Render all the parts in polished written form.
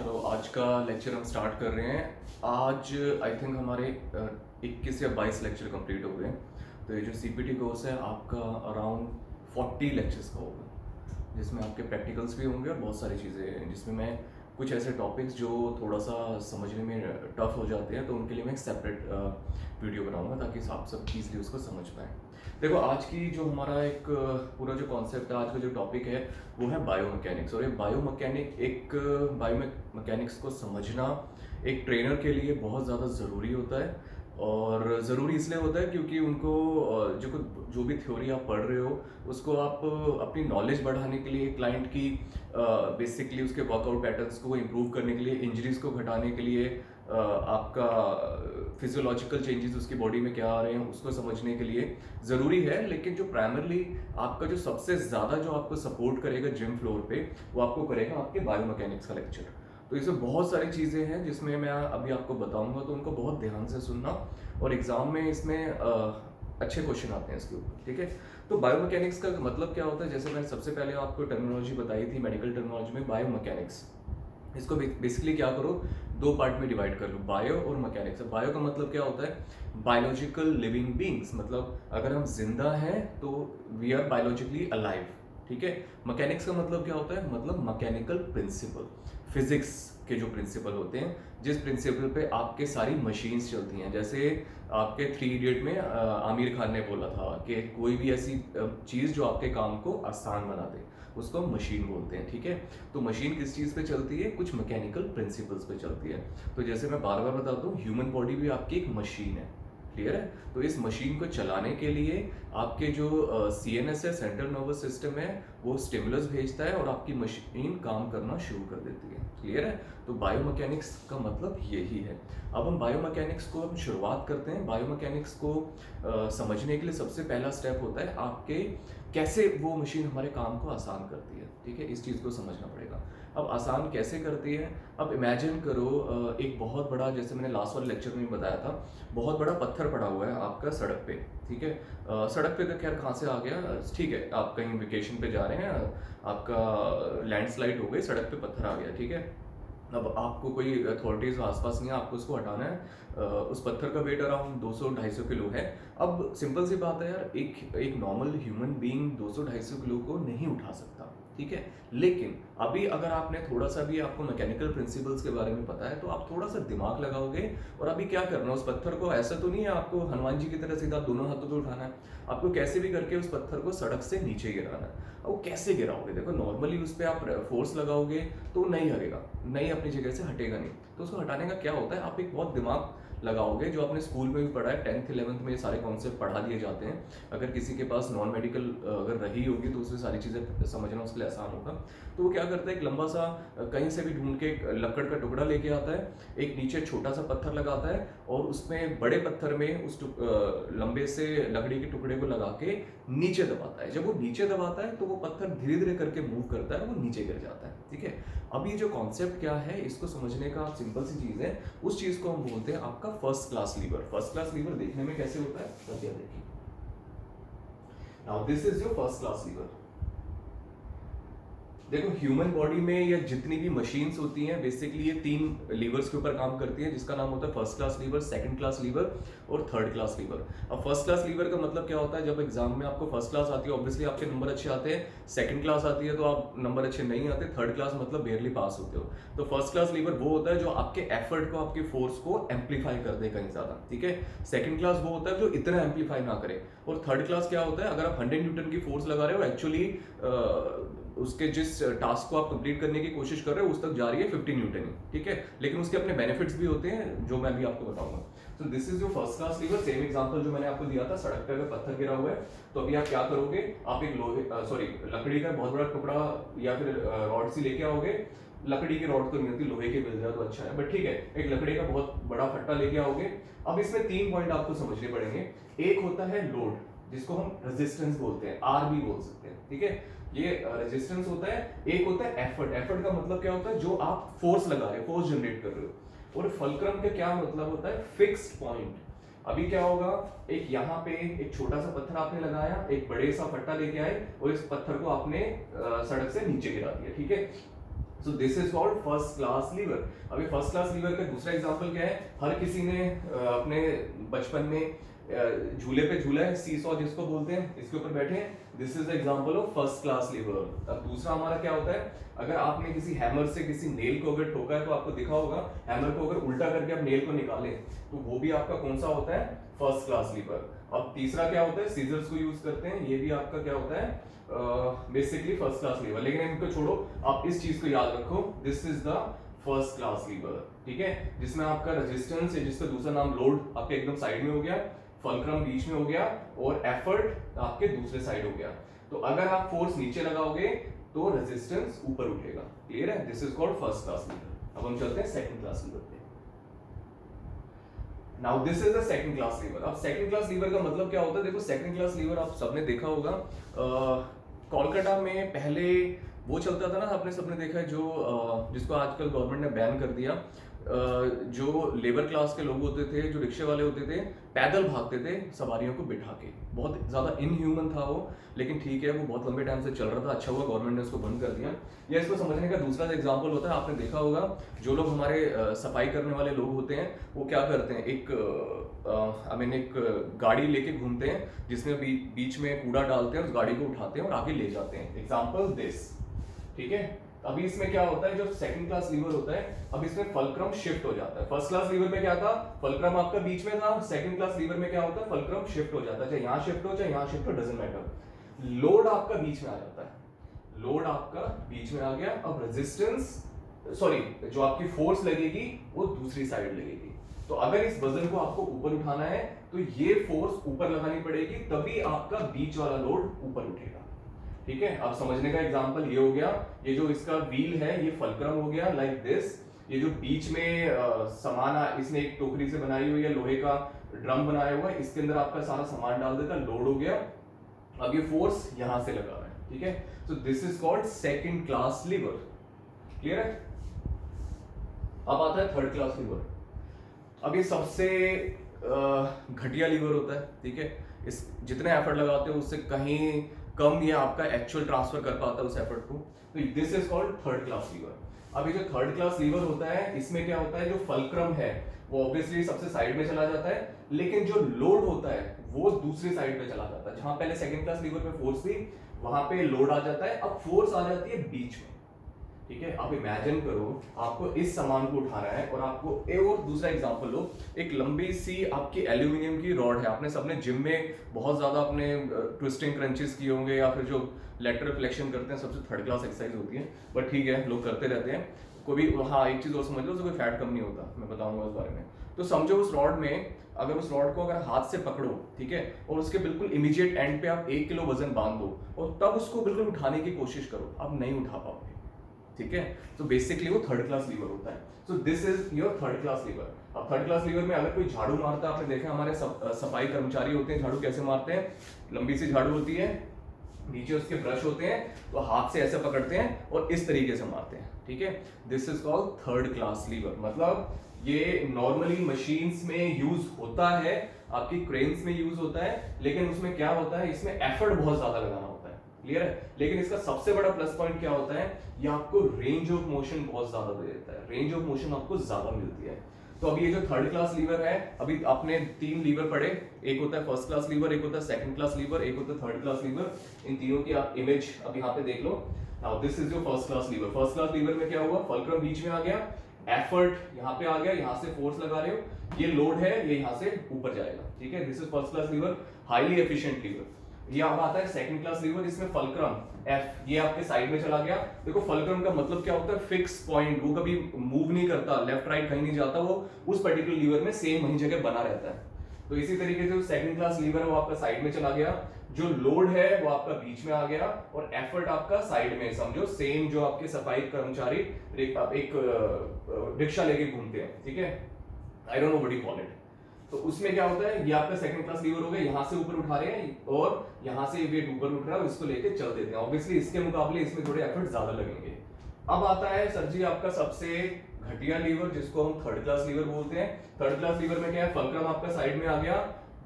चलो आज का लेक्चर हम स्टार्ट कर रहे हैं। आज आई थिंक हमारे 21 या 22 लेक्चर कंप्लीट हो गए हैं। तो ये जो सीपीटी कोर्स है आपका अराउंड 40 लेक्चर्स का होगा, जिसमें आपके प्रैक्टिकल्स भी होंगे और बहुत सारी चीज़ें हैं, जिसमें मैं कुछ ऐसे टॉपिक्स जो थोड़ा सा समझने में टफ हो जाते हैं तो उनके लिए मैं एक सेपरेट वीडियो बनाऊंगा ताकि आप सब ईज़िली उसको समझ पाएँ। देखो आज की जो हमारा एक पूरा जो कॉन्सेप्ट है, आज का जो टॉपिक है वो है बायोमैकेनिक्स। और ये बायोमैकेनिक्स को समझना एक ट्रेनर के लिए बहुत ज़्यादा ज़रूरी होता है। और ज़रूरी इसलिए होता है क्योंकि उनको जो भी थ्योरी आप पढ़ रहे हो उसको आप अपनी नॉलेज बढ़ाने के लिए, क्लाइंट की बेसिकली उसके वर्कआउट पैटर्न्स को इम्प्रूव करने के लिए, इंजरीज को घटाने के लिए, आपका फिजियोलॉजिकल चेंजेस उसकी बॉडी में क्या आ रहे हैं उसको समझने के लिए ज़रूरी है। लेकिन जो प्राइमरली आपका जो सबसे ज़्यादा जो आपको सपोर्ट करेगा जिम फ्लोर पे, वो आपको करेगा आपके बायोमैकेनिक्स का लेक्चर। तो इसमें बहुत सारी चीज़ें हैं जिसमें मैं अभी आपको बताऊंगा, तो उनको बहुत ध्यान से सुनना और एग्जाम में इसमें अच्छे क्वेश्चन आते हैं इसके ऊपर, ठीक है। तो बायोमैकेनिक्स का मतलब क्या होता है, जैसे मैंने सबसे पहले आपको टर्मिनोलॉजी बताई थी मेडिकल टर्मिनोलॉजी में, बायोमैकेनिक्स। इसको बेसिकली क्या करो, दो पार्ट में डिवाइड कर लो, बायो और मैकेनिक्स। बायो का मतलब क्या होता है, बायोलॉजिकल लिविंग बींग्स, मतलब अगर हम जिंदा हैं तो वी आर बायोलॉजिकली अलाइव, ठीक है। मैकेनिक्स का मतलब क्या होता है, मतलब मैकेनिकल प्रिंसिपल, फिजिक्स के जो प्रिंसिपल होते हैं, जिस प्रिंसिपल पे आपके सारी मशीन्स चलती हैं। जैसे आपके 3 इडियट में आमिर खान ने बोला था कि कोई भी ऐसी चीज़ जो आपके काम को आसान बना दे उसको हम मशीन बोलते हैं, ठीक है। तो मशीन किस चीज़ पे चलती है, कुछ मैकेनिकल प्रिंसिपल्स पे चलती है। तो जैसे मैं बार बार बताता हूँ, ह्यूमन बॉडी भी आपकी एक मशीन है, क्लियर है। तो इस मशीन को चलाने के लिए आपके जो CNS है, सेंट्रल नर्वस सिस्टम है, वो स्टिमुलस भेजता है और आपकी मशीन काम करना शुरू कर देती है, क्लियर है। तो बायोमैकेनिक्स का मतलब यही है। अब हम बायोमैकेनिक्स को हम शुरुआत करते हैं। बायोमैकेनिक्स को समझने के लिए सबसे पहला स्टेप होता है आपके कैसे वो मशीन हमारे काम को आसान करती है, ठीक है। इस चीज़ को समझना पड़ेगा। अब आसान कैसे करती है, अब इमेजिन करो एक बहुत बड़ा, जैसे मैंने लास्ट वाले लेक्चर में बताया था, बहुत बड़ा पत्थर पड़ा हुआ है आपका सड़क पे, ठीक है। सड़क पे तो खैर कहाँ से आ गया, ठीक है, आप कहीं वेकेशन पे जा रहे हैं, आपका लैंडस्लाइड हो गई, सड़क पे पत्थर आ गया, ठीक है। अब आपको कोई अथॉरिटीज आसपास नहीं है, आपको उसको हटाना है। उस पत्थर का वेट अराउंड 200-250 किलो है। अब सिंपल सी बात है यार, एक नॉर्मल ह्यूमन बीइंग 200-250 किलो को नहीं उठा सकता, ठीक है। लेकिन अभी अगर आपने थोड़ा सा भी आपको मैकेनिकल प्रिंसिपल्स के बारे में पता है तो आप थोड़ा सा दिमाग लगाओगे। और अभी क्या करना है, उस पत्थर को ऐसा तो नहीं है आपको हनुमान जी की तरह सीधा दोनों हाथों पे उठाना है, आपको कैसे भी करके उस पत्थर को सड़क से नीचे गिराना है। अब वो कैसे गिराओगे, देखो नॉर्मली उस पर आप फोर्स लगाओगे तो नहीं हटेगा, नहीं अपनी जगह से हटेगा नहीं। तो उसको हटाने का क्या होता है, आप एक बहुत दिमाग लगाओगे, जो आपने स्कूल में भी पढ़ा है, 10th-11th में ये सारे कॉन्सेप्ट पढ़ा दिए जाते हैं। अगर किसी के पास नॉन मेडिकल अगर रही होगी तो उसे सारी चीज़ें समझना उसके लिए आसान होगा। तो वो क्या करता है, एक लंबा सा कहीं से भी ढूंढ के एक लकड़ का टुकड़ा लेके आता है, एक नीचे छोटा सा पत्थर लगाता है और उसमें बड़े पत्थर में उस लंबे से लकड़ी के टुकड़े को लगा के नीचे दबाता है। जब वो नीचे दबाता है तो वो पत्थर धीरे धीरे करके मूव करता है, वो नीचे गिर जाता है, ठीक है। अब ये जो कॉन्सेप्ट क्या है, इसको समझने का सिंपल सी चीज़ है, उस चीज़ को हम बोलते हैं आपका first class lever. First class liver देखने में कैसे होता है, कृपया देखिए। Now this is your first class liver. देखो ह्यूमन बॉडी में या जितनी भी मशीन्स होती हैं, बेसिकली ये 3 लीवर्स के ऊपर काम करती हैं, जिसका नाम होता है first class liver, second class liver और थर्ड क्लास लीवर। अब फर्स्ट क्लास लीवर का मतलब क्या होता है, जब एग्जाम में आपको फर्स्ट क्लास आती है ऑब्वियसली आपके नंबर अच्छे आते हैं, सेकंड क्लास आती है तो आप नंबर अच्छे नहीं आते, थर्ड क्लास मतलब बेयरली पास होते हो। तो फर्स्ट क्लास लीवर वो होता है जो आपके एफर्ट को, आपकी फोर्स को एम्पलीफाई कर दे कहीं ज्यादा, ठीक है। सेकंड क्लास वो होता है जो इतना एम्पलीफाई ना करे। और थर्ड क्लास क्या होता है, अगर आप 100 न्यूटन की फोर्स लगा रहे हो, एक्चुअली उसके जिस टास्क को आप कंप्लीट करने की कोशिश कर रहे हो उस तक जा रही है 50 न्यूटन ही, ठीक है। लेकिन उसके अपने बेनिफिट्स भी होते हैं जो मैं अभी आपको बताऊंगा। तो this is your first class liver. Same example जो मैंने आपको दिया था, सड़क पे अगर पत्थर गिरा हुआ है तो अभी आप क्या करोगे, आप एक लकड़ी का बहुत बड़ा टुकड़ा या फिर रॉड सी लेके आओगे। लकड़ी की रॉड तो नहीं होती, लोहे की मिल जाए तो अच्छा है, बट ठीक है, एक लकड़ी का बहुत बड़ा फट्टा लेके आओगे। अब इसमें 3 पॉइंट आपको समझने पड़ेंगे। एक होता है लोड, जिसको हम रेजिस्टेंस बोलते हैं, आर भी बोल सकते हैं, ठीक है। ये रेजिस्टेंस होता है। एक होता है एफर्ट। एफर्ट का मतलब क्या होता है, जो आप फोर्स लगा रहे हो, फोर्स जनरेट कर रहे हो। और फलक्रम का क्या मतलब होता है, फिक्स्ड पॉइंट। अभी क्या होगा, एक यहाँ पे एक छोटा सा पत्थर आपने लगाया, एक बड़े सा फट्टा लेके आए और इस पत्थर को आपने सड़क से नीचे गिरा दिया, ठीक है। So this is called first class liver. अभी फर्स्ट क्लास लीवर का दूसरा एग्जांपल क्या है, हर किसी ने अपने बचपन में झूले पे झूला है, सी सॉ जिसको बोलते हैं, इसके ऊपर बैठे हैं, this is example of first class liver. अब दूसरा हमारा क्या होता है, अगर आपने किसी हैमर से किसी नेल को अगर ठोका है तो आपको दिखा होगा, हैमर को अगर उल्टा करके आप नेल को निकालें तो वो भी आपका कौन सा होता है, फर्स्ट क्लास लीवर। अब तीसरा क्या होता है, सीजर्स को यूज करते हैं, ये भी आपका क्या होता है, बेसिकली फर्स्ट क्लास लीवर। लेकिन इनको छोड़ो, आप इस चीज को याद रखो, this is the first class liver, ठीक है, जिसमें आपका रेजिस्टेंस है, जिसका दूसरा नाम लोड, आपके एकदम साइड में हो गया, फलक्रम बीच में हो गया, और एफर्ट आपके दूसरे साइड हो गया। तो अगर आप फोर्स नीचे लगाओगे तो रेजिस्टेंस ऊपर उठेगा। क्लियर है, this is called first class liver. अब हम चलते हैं सेकंड क्लास लीवर पे। Now this is the second class liver. अब सेकंड क्लास लीवर का मतलब क्या होता है, देखो सेकंड क्लास लीवर आप सबने देखा होगा, कोलकाता में पहले वो चलता था ना, आपने सबने देखा है, जो जिसको आजकल गवर्नमेंट ने बैन कर दिया, जो लेबर क्लास के लोग होते थे, जो रिक्शे वाले होते थे, पैदल भागते थे सवारियों को बिठा के, बहुत ज्यादा इनह्यूमन था वो, लेकिन ठीक है, वो बहुत लंबे टाइम से चल रहा था, अच्छा हुआ गवर्नमेंट ने उसको बंद कर दिया। या इसको समझने का दूसरा एग्जांपल होता है, आपने देखा होगा, जो लोग हमारे सफाई करने वाले लोग होते हैं, वो क्या करते हैं, एक गाड़ी लेके घूमते हैं, जिसमें बीच में कूड़ा डालते हैं, उस गाड़ी को उठाते हैं और आगे ले जाते हैं, एग्जाम्पल दिस, ठीक है। अभी इसमें क्या होता है, जो सेकंड क्लास लीवर होता है, अब इसमें फलक्रम शिफ्ट हो जाता है। फर्स्ट क्लास लीवर में क्या था, फलक्रम आपका बीच में था, सेकंड क्लास लीवर में क्या होता है, फलक्रम शिफ्ट हो जाता है, चाहे यहां शिफ्ट हो चाहे यहां शिफ्ट हो, डजंट मैटर, लोड आपका बीच में आ जाता है, लोड आपका बीच में आ गया। अब रेजिस्टेंस, सॉरी, जो आपकी फोर्स लगेगी वो दूसरी साइड लगेगी। तो अगर इस वजन को आपको ऊपर उठाना है तो ये फोर्स ऊपर लगानी पड़ेगी, तभी आपका बीच वाला लोड ऊपर उठेगा, ठीक है। अब समझने का एग्जांपल ये हो गया, ये जो इसका व्हील है ये फलक्रम हो गया, लाइक दिस, ये जो बीच में सामान इसने एक टोकरी से बनाई हुई है, लोहे का ड्रम बनाया हुआ है, इसके अंदर आपका सारा सामान डाल देता, लोड हो गया, अब ये फोर्स यहां से लगा रहा है, ठीक है। So this is called second class liver. Clear है। अब आता है थर्ड क्लास लीवर। अब ये सबसे घटिया लीवर होता है, ठीक है, इस जितने एफर्ट लगाते हो उससे कहीं कम ये आपका एक्चुअल ट्रांसफर कर पाता है उस एफर्ट को, तो this is called third class lever. अब ये जो थर्ड क्लास लीवर होता है, इसमें क्या होता है, जो फलक्रम है वो ऑब्वियसली सबसे साइड में चला जाता है, लेकिन जो लोड होता है वो दूसरी साइड पे चला जाता है, जहां पहले सेकंड क्लास लीवर पे फोर्स थी वहां पे लोड आ जाता है, अब फोर्स आ जाती है बीच में, ठीक है। आप इमेजिन करो, आपको इस सामान को उठाना है और आपको और दूसरा एग्जांपल लो, एक लंबी सी आपकी एल्यूमिनियम की रॉड है, आपने सबने जिम में बहुत ज्यादा अपने ट्विस्टिंग क्रंचेस किए होंगे, या फिर जो लेटरल फ्लेक्शन करते हैं, सबसे थर्ड क्लास एक्सरसाइज होती है, बट ठीक है, लोग करते रहते हैं। कोई भी, हाँ, एक चीज और समझ लो, उससे कोई फैट कम नहीं होता, मैं बताऊंगा उस बारे में। तो समझो उस रॉड में, अगर उस रॉड को अगर हाथ से पकड़ो, ठीक है, और उसके बिल्कुल इमीडिएट एंड पे आप 1 किलो वजन बांध दो और तब उसको बिल्कुल उठाने की कोशिश करो, आप नहीं उठा पाओगे, ठीक है। तो बेसिकली वो थर्ड क्लास लीवर होता है। So this is your third class lever. अब थर्ड क्लास लीवर में अगर कोई झाड़ू मारता है, आपने देखा हमारे सफाई कर्मचारी होते हैं, झाड़ू कैसे मारते हैं, लंबी सी झाड़ू होती है, नीचे उसके ब्रश होते हैं, तो हाथ से ऐसे पकड़ते हैं और इस तरीके से मारते हैं, ठीक है। This is called third class lever. मतलब ये नॉर्मली मशीन्स में यूज होता है, आपकी क्रेन्स में यूज होता है, लेकिन उसमें क्या होता है, इसमें एफर्ट बहुत ज्यादा लगाना होता है, क्लियर है। लेकिन इसका सबसे बड़ा प्लस पॉइंट क्या होता है, ये आपको रेंज ऑफ मोशन बहुत ज्यादा दे देता है, रेंज ऑफ मोशन आपको ज्यादा मिलती है। तो अभी ये जो थर्ड क्लास लीवर है, अभी आपने 3 लीवर पढ़े, एक होता है फर्स्ट क्लास लीवर, एक होता है सेकंड क्लास लीवर, एक होता है थर्ड क्लास लीवर। इन तीनों की आप इमेज अब यहाँ पे देख लो। Now this is your first class lever. First class lever में क्या हुआ, फलक्रम बीच में आ गया, एफर्ट यहाँ पे आ गया, यहाँ से फोर्स लगा रहे हो, ये लोड है, ये यहाँ से ऊपर जाएगा, ठीक है। This is first class lever, highly efficient lever. ये अब आता है सेकंड क्लास लीवर, इसमें फलक्रम एफ, ये आपके साइड में चला गया। देखो फलक्रम का मतलब क्या होता है, फिक्स पॉइंट, वो कभी मूव नहीं करता, लेफ्ट राइट कहीं नहीं जाता, वो उस पर्टिकुलर लीवर में सेम वही जगह बना रहता है। तो इसी तरीके से सेकंड क्लास लीवर है वो आपका साइड में चला गया, जो लोड है वो आपका बीच में आ गया, और एफर्ट आपका साइड में, समझो सेम जो आपके सफाई कर्मचारी एक रिक्शा लेके घूमते हैं, ठीक है, I don't know what you call it. तो उसमें क्या होता है, ये आपका सेकंड क्लास लीवर हो गया, यहां से ऊपर उठा रहे हैं और यहां से वेट ऊपर उठ रहा है, इसको लेके चल देते हैं। ऑब्वियसली इसके मुकाबले इसमें थोड़े एफर्ट ज्यादा लगेंगे। अब आता है सर जी आपका सबसे घटिया लीवर, जिसको हम थर्ड क्लास लीवर बोलते हैं। थर्ड क्लास लीवर में क्या है, फलक्रम आपका साइड में आ गया,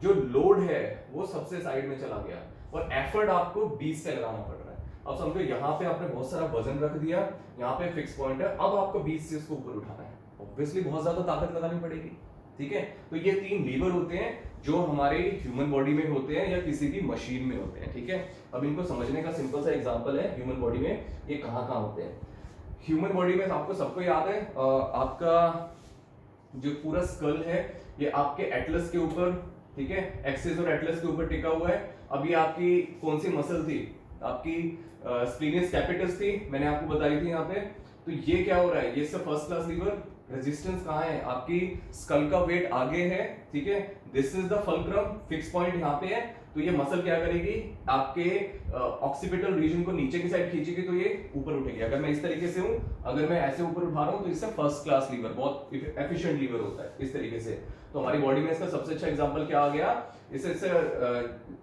जो लोड है वो सबसे साइड में चला गया, और एफर्ट आपको बीच से लगाना पड़ रहा है। अब समझो यहाँ पे आपने बहुत सारा वजन रख दिया, यहाँ पे फिक्स पॉइंट है, अब आपको बीच से इसको ऊपर उठाना है, ऑब्वियसली बहुत ज्यादा ताकत लगानी पड़ेगी। ठीक है, तो ये 3 लीवर होते हैं जो हमारे ह्यूमन बॉडी में होते हैं या किसी भी मशीन में होते हैं। ठीक है, अब इनको समझने का सिंपल सा एग्जांपल है ह्यूमन बॉडी में ये कहाँ कहाँ होते हैं। ह्यूमन बॉडी में आपको सबको याद है आपका जो पूरा स्कल है ये आपके एटलस के ऊपर, ठीक है, एक्सिस और एटलस के ऊपर टिका हुआ है। अब ये आपकी कौन सी मसल थी, आपकी स्प्लीनियस कैपिटस थी, मैंने आपको बताई थी यहाँ पे। तो ये क्या हो रहा है, ये सब फर्स्ट क्लास लीवर, रेजिस्टेंस कहाँ है, आपकी स्कल का वेट आगे है, ठीक है, this is the fulcrum, fix point यहाँ पे है। तो ये मसल क्या करेगी, आपके ऑक्सीपिटल रीजन को नीचे की साइड खींचेगी तो ये ऊपर उठेगी। अगर मैं इस तरीके से हूं, अगर मैं ऐसे ऊपर उठा रहा हूं तो इससे फर्स्ट क्लास लीवर, बहुत एफिशिएंट लीवर होता है इस तरीके से। तो हमारी बॉडी में इसका सबसे अच्छा एग्जांपल क्या आ गया, इससे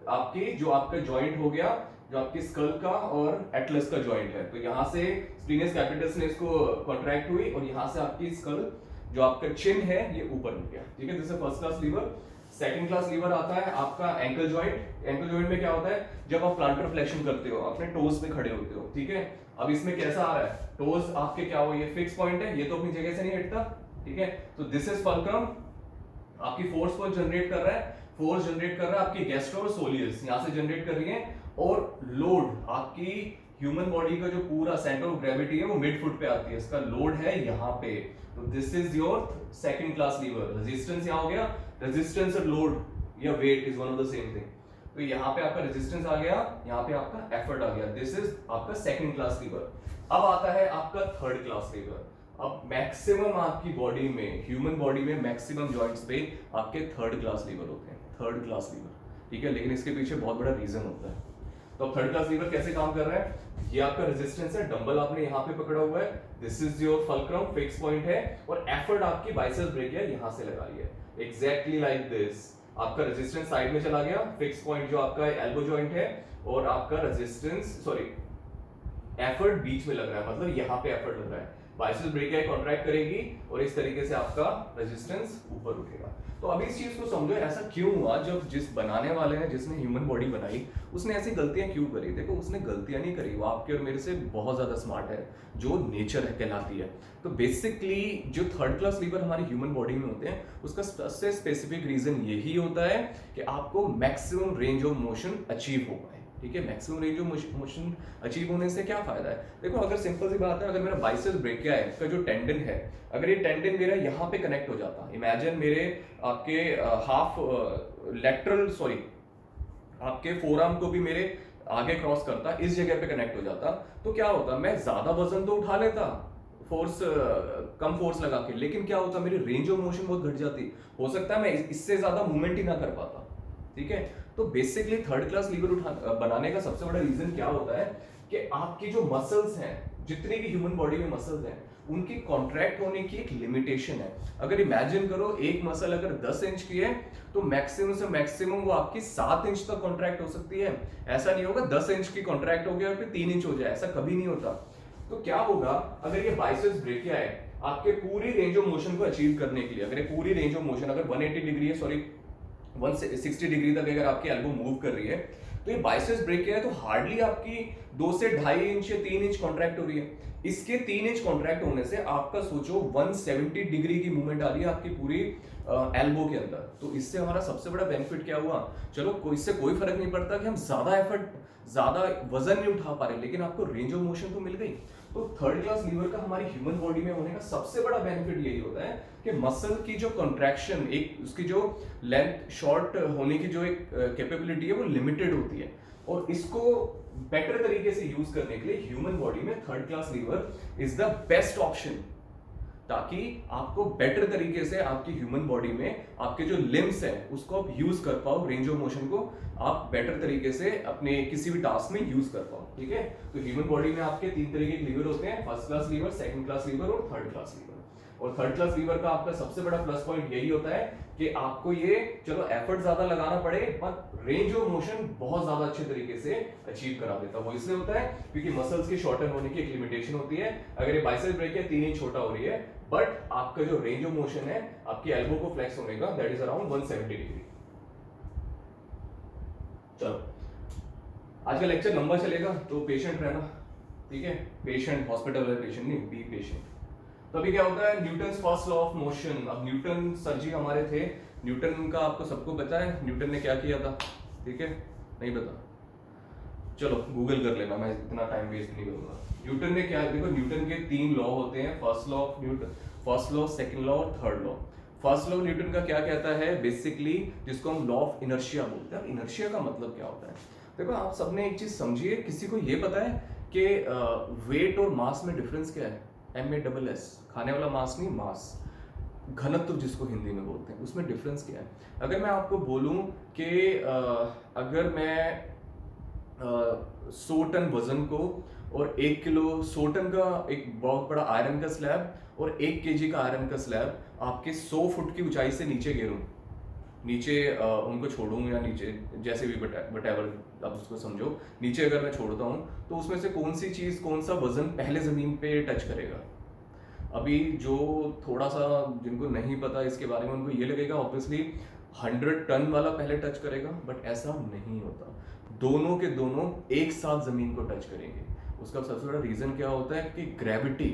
आपकी जो आपका जॉइंट हो गया, जो आपकी स्कल का और एटलस का जॉइंट है, तो यहाँ से स्प्लीनियस कैपिटस ने इसको कॉन्ट्रैक्ट हुई और यहाँ से आपकी स्कल जो आपका चिन है ये ऊपर उठ गया। ठीक है, this is first class liver. Second class liver आता है आपका एंकल जॉइंट। एंकल जॉइंट में क्या होता है, जब आप प्लांटर फ्लेक्शन करते हो, अपने टोज पे खड़े होते हो, ठीक है, अब इसमें कैसा आ रहा है, टोज आपके क्या हो, ये फिक्स पॉइंट है, ये तो अपनी जगह से नहीं हटता। ठीक है, तो दिस इज फल्क्रम, आपकी फोर्स को जनरेट कर रहा है, फोर्स जनरेट कर रहा है आपकी गैस्ट्रोसोलियस यहां से जनरेट कर रही है, और लोड आपकी ह्यूमन बॉडी का जो पूरा सेंटर ऑफ ग्रेविटी है वो मिड फुट पे आती है, इसका लोड है यहाँ पे। तो this is your second class lever. Resistance यहाँ हो गया, रेजिस्टेंस और लोड या weight is one of the same thing. तो यहाँ पे आपका रेजिस्टेंस आ गया, यहाँ पे आपका एफर्ट आ गया, दिस इज आपका सेकंड क्लास लीवर। अब आता है आपका थर्ड क्लास लीवर। अब मैक्सिमम आपकी बॉडी में, ह्यूमन बॉडी में मैक्सिमम जॉइंट्स पे आपके थर्ड क्लास लीवर होते हैं, थर्ड क्लास लीवर। ठीक है, लेकिन इसके पीछे बहुत बड़ा रीजन होता है। तो अब थर्ड क्लास लीवर कैसे काम कर रहा है, ये आपका रेजिस्टेंस है, डंबल आपने यहाँ पे पकड़ा हुआ है, this is your fulcrum, fix point है, और एफर्ट आपकी बाइसेप्स ब्रेकिया यहाँ से लगा रही है, एग्जैक्टली लाइक दिस। आपका रेजिस्टेंस साइड में चला गया, फिक्स पॉइंट जो आपका एल्बो जॉइंट है, और आपका रेजिस्टेंस सॉरी एफर्ट बीच में लग रहा है, मतलब यहाँ पे एफर्ट लग रहा है, बाइसेप्स ब्रेकिया कॉन्ट्रैक्ट करेगी और इस तरीके से आपका रेजिस्टेंस ऊपर उठेगा। तो अभी इस चीज को समझो ऐसा क्यों हुआ, जब जिस बनाने वाले ने, जिसने ह्यूमन बॉडी बनाई, उसने ऐसी गलतियां क्यों करी। देखो उसने गलतियां नहीं करी, वो आपके और मेरे से बहुत ज्यादा स्मार्ट है, जो नेचर है कहलाती है। तो बेसिकली जो थर्ड क्लास लीवर हमारी ह्यूमन बॉडी में होते हैं, उसका सबसे स्पेसिफिक रीजन यही होता है कि आपको maximum range of motion achieve हो पाए। ठीक है, maximum range of motion achieve होने से क्या फायदा है, देखो अगर सिंपल सी बात है, अगर मेरा बाइसेप्स ब्रेकिया है, इसका जो टेंडन है, अगर ये टेंडन मेरा यहाँ पे कनेक्ट हो जाता, इमेजिन मेरे आपके हाफ लेटरल सॉरी आपके फोरआर्म को भी मेरे आगे क्रॉस करता, इस जगह पे कनेक्ट हो जाता, तो क्या होता, मैं ज्यादा वजन तो उठा लेता, फोर्स कम फोर्स लगा के, लेकिन क्या होता, मेरी रेंज ऑफ मोशन बहुत घट जाती, हो सकता है मैं इससे ज्यादा मूवमेंट ही ना कर पाता। ठीक है, तो बेसिकली थर्ड क्लास लीवर बनाने का सबसे बड़ा रीजन क्या होता है कि आपकी जो मसल्स हैं, जितनी भी ह्यूमन बॉडी में मसल्स हैं, उनकी कॉन्ट्रैक्ट होने की एक लिमिटेशन है। अगर इमेजिन करो एक मसल अगर 10 इंच की है, तो मैक्सिमम से मैक्सिमम वो आपकी 7 इंच तक कॉन्ट्रैक्ट हो सकती है। ऐसा नहीं होगा 10 इंच की कॉन्ट्रैक्ट हो गया और फिर 3 इंच हो जाए, ऐसा कभी नहीं होता। तो क्या होगा, अगर ये बाइसेप्स ब्रेकिया है, आपके पूरी रेंज ऑफ मोशन को अचीव करने के लिए, अगर ये पूरी रेंज ऑफ मोशन अगर 180 डिग्री है, सॉरी 160 डिग्री तक अगर आपकी एल्बो मूव कर रही है, तो ये बाइसेप्स ब्रेकिया है, तो हार्डली आपकी 2 से 2.5 इंच या 3 इंच कॉन्ट्रैक्ट हो रही है। इसके 3 इंच कॉन्ट्रैक्ट होने से आपका सोचो 170 डिग्री की मूवमेंट आ रही है आपकी पूरी एल्बो के अंदर। तो इससे हमारा सबसे बड़ा बेनिफिट क्या हुआ, चलो इससे कोई फर्क नहीं पड़ता कि हम ज्यादा एफर्ट, ज्यादा वजन नहीं उठा पा रहे, लेकिन आपको रेंज ऑफ मोशन तो मिल गई। तो थर्ड क्लास लीवर का हमारी ह्यूमन बॉडी में होने का सबसे बड़ा बेनिफिट यही होता है कि मसल की जो कॉन्ट्रैक्शन, एक उसकी जो लेंथ शॉर्ट होने की जो एक कैपेबिलिटी है वो लिमिटेड होती है, और इसको बेटर तरीके से यूज करने के लिए ह्यूमन बॉडी में third class lever is the best option, ताकि आपको बेटर तरीके से आपकी ह्यूमन बॉडी में आपके जो लिम्स है उसको आप यूज कर पाओ, रेंज ऑफ मोशन को आप बेटर तरीके से अपने किसी भी टास्क में यूज कर पाओ। ठीक है, तो ह्यूमन बॉडी में आपके 3 तरीके के लीवर होते हैं, first class liver, second class liver और थर्ड क्लास लीवर। और थर्ड क्लास लीवर का आपका सबसे बड़ा प्लस पॉइंट यही होता है कि आपको ये, चलो एफर्ट ज्यादा लगाना पड़े, पर रेंज ऑफ मोशन बहुत ज्यादा अच्छे तरीके से अचीव करा देता है। वो इसलिए होता है क्योंकि मसल्स की शॉर्टन होने की एक लिमिटेशन होती है। अगर ये बाइसेप्स ब्रेकिया 3 इंच छोटा हो रही है, बट आपका जो रेंज ऑफ मोशन है आपकी एल्बो को फ्लेक्स होने का, दैट इज अराउंड 170 डिग्री। चलो आज का लेक्चर लंबा चलेगा तो पेशेंट रहना, ठीक है? पेशेंट, हॉस्पिटल वाले पेशेंट नहीं, बी पेशेंट। तो अभी क्या होता है, Newton's first law of motion. अब न्यूटन सर जी हमारे थे, न्यूटन का आपको सबको पता है न्यूटन ने क्या किया था, ठीक है? नहीं पता? चलो गूगल कर लेना, मैं इतना टाइम वेस्ट नहीं करूंगा। न्यूटन ने क्या, देखो न्यूटन के 3 लॉ होते हैं, first law of Newton, first law, second law और third law. First law Newton का क्या कहता है बेसिकली, जिसको हम लॉ ऑफ इनर्शिया बोलते हैं। इनर्शिया का मतलब क्या होता है? देखो आप सबने एक चीज समझिए, किसी को ये पता है कि वेट और मास में डिफरेंस क्या है? MASS, खाने वाला मास नहीं, मास, घनत्व जिसको हिंदी में बोलते हैं, उसमें डिफरेंस क्या है? अगर मैं आपको बोलूं कि अगर मैं 100 टन वजन को और 1 किलो 100 टन का एक बहुत बड़ा आयरन का स्लैब और 1 केजी का आयरन का स्लैब आपके 100 फुट की ऊंचाई से नीचे गिरूं, नीचे उनको छोड़ूं या नीचे जैसे भी वटेवर आप उसको समझो, नीचे अगर मैं छोड़ता हूं तो उसमें से कौन सी चीज, कौन सा वजन पहले जमीन पे टच करेगा? अभी जो थोड़ा सा जिनको नहीं पता इसके बारे में, उनको ये लगेगा ऑब्वियसली 100 टन वाला पहले टच करेगा, बट ऐसा नहीं होता। दोनों के दोनों एक साथ जमीन को टच करेंगे। उसका सबसे बड़ा रीजन क्या होता है कि ग्रेविटी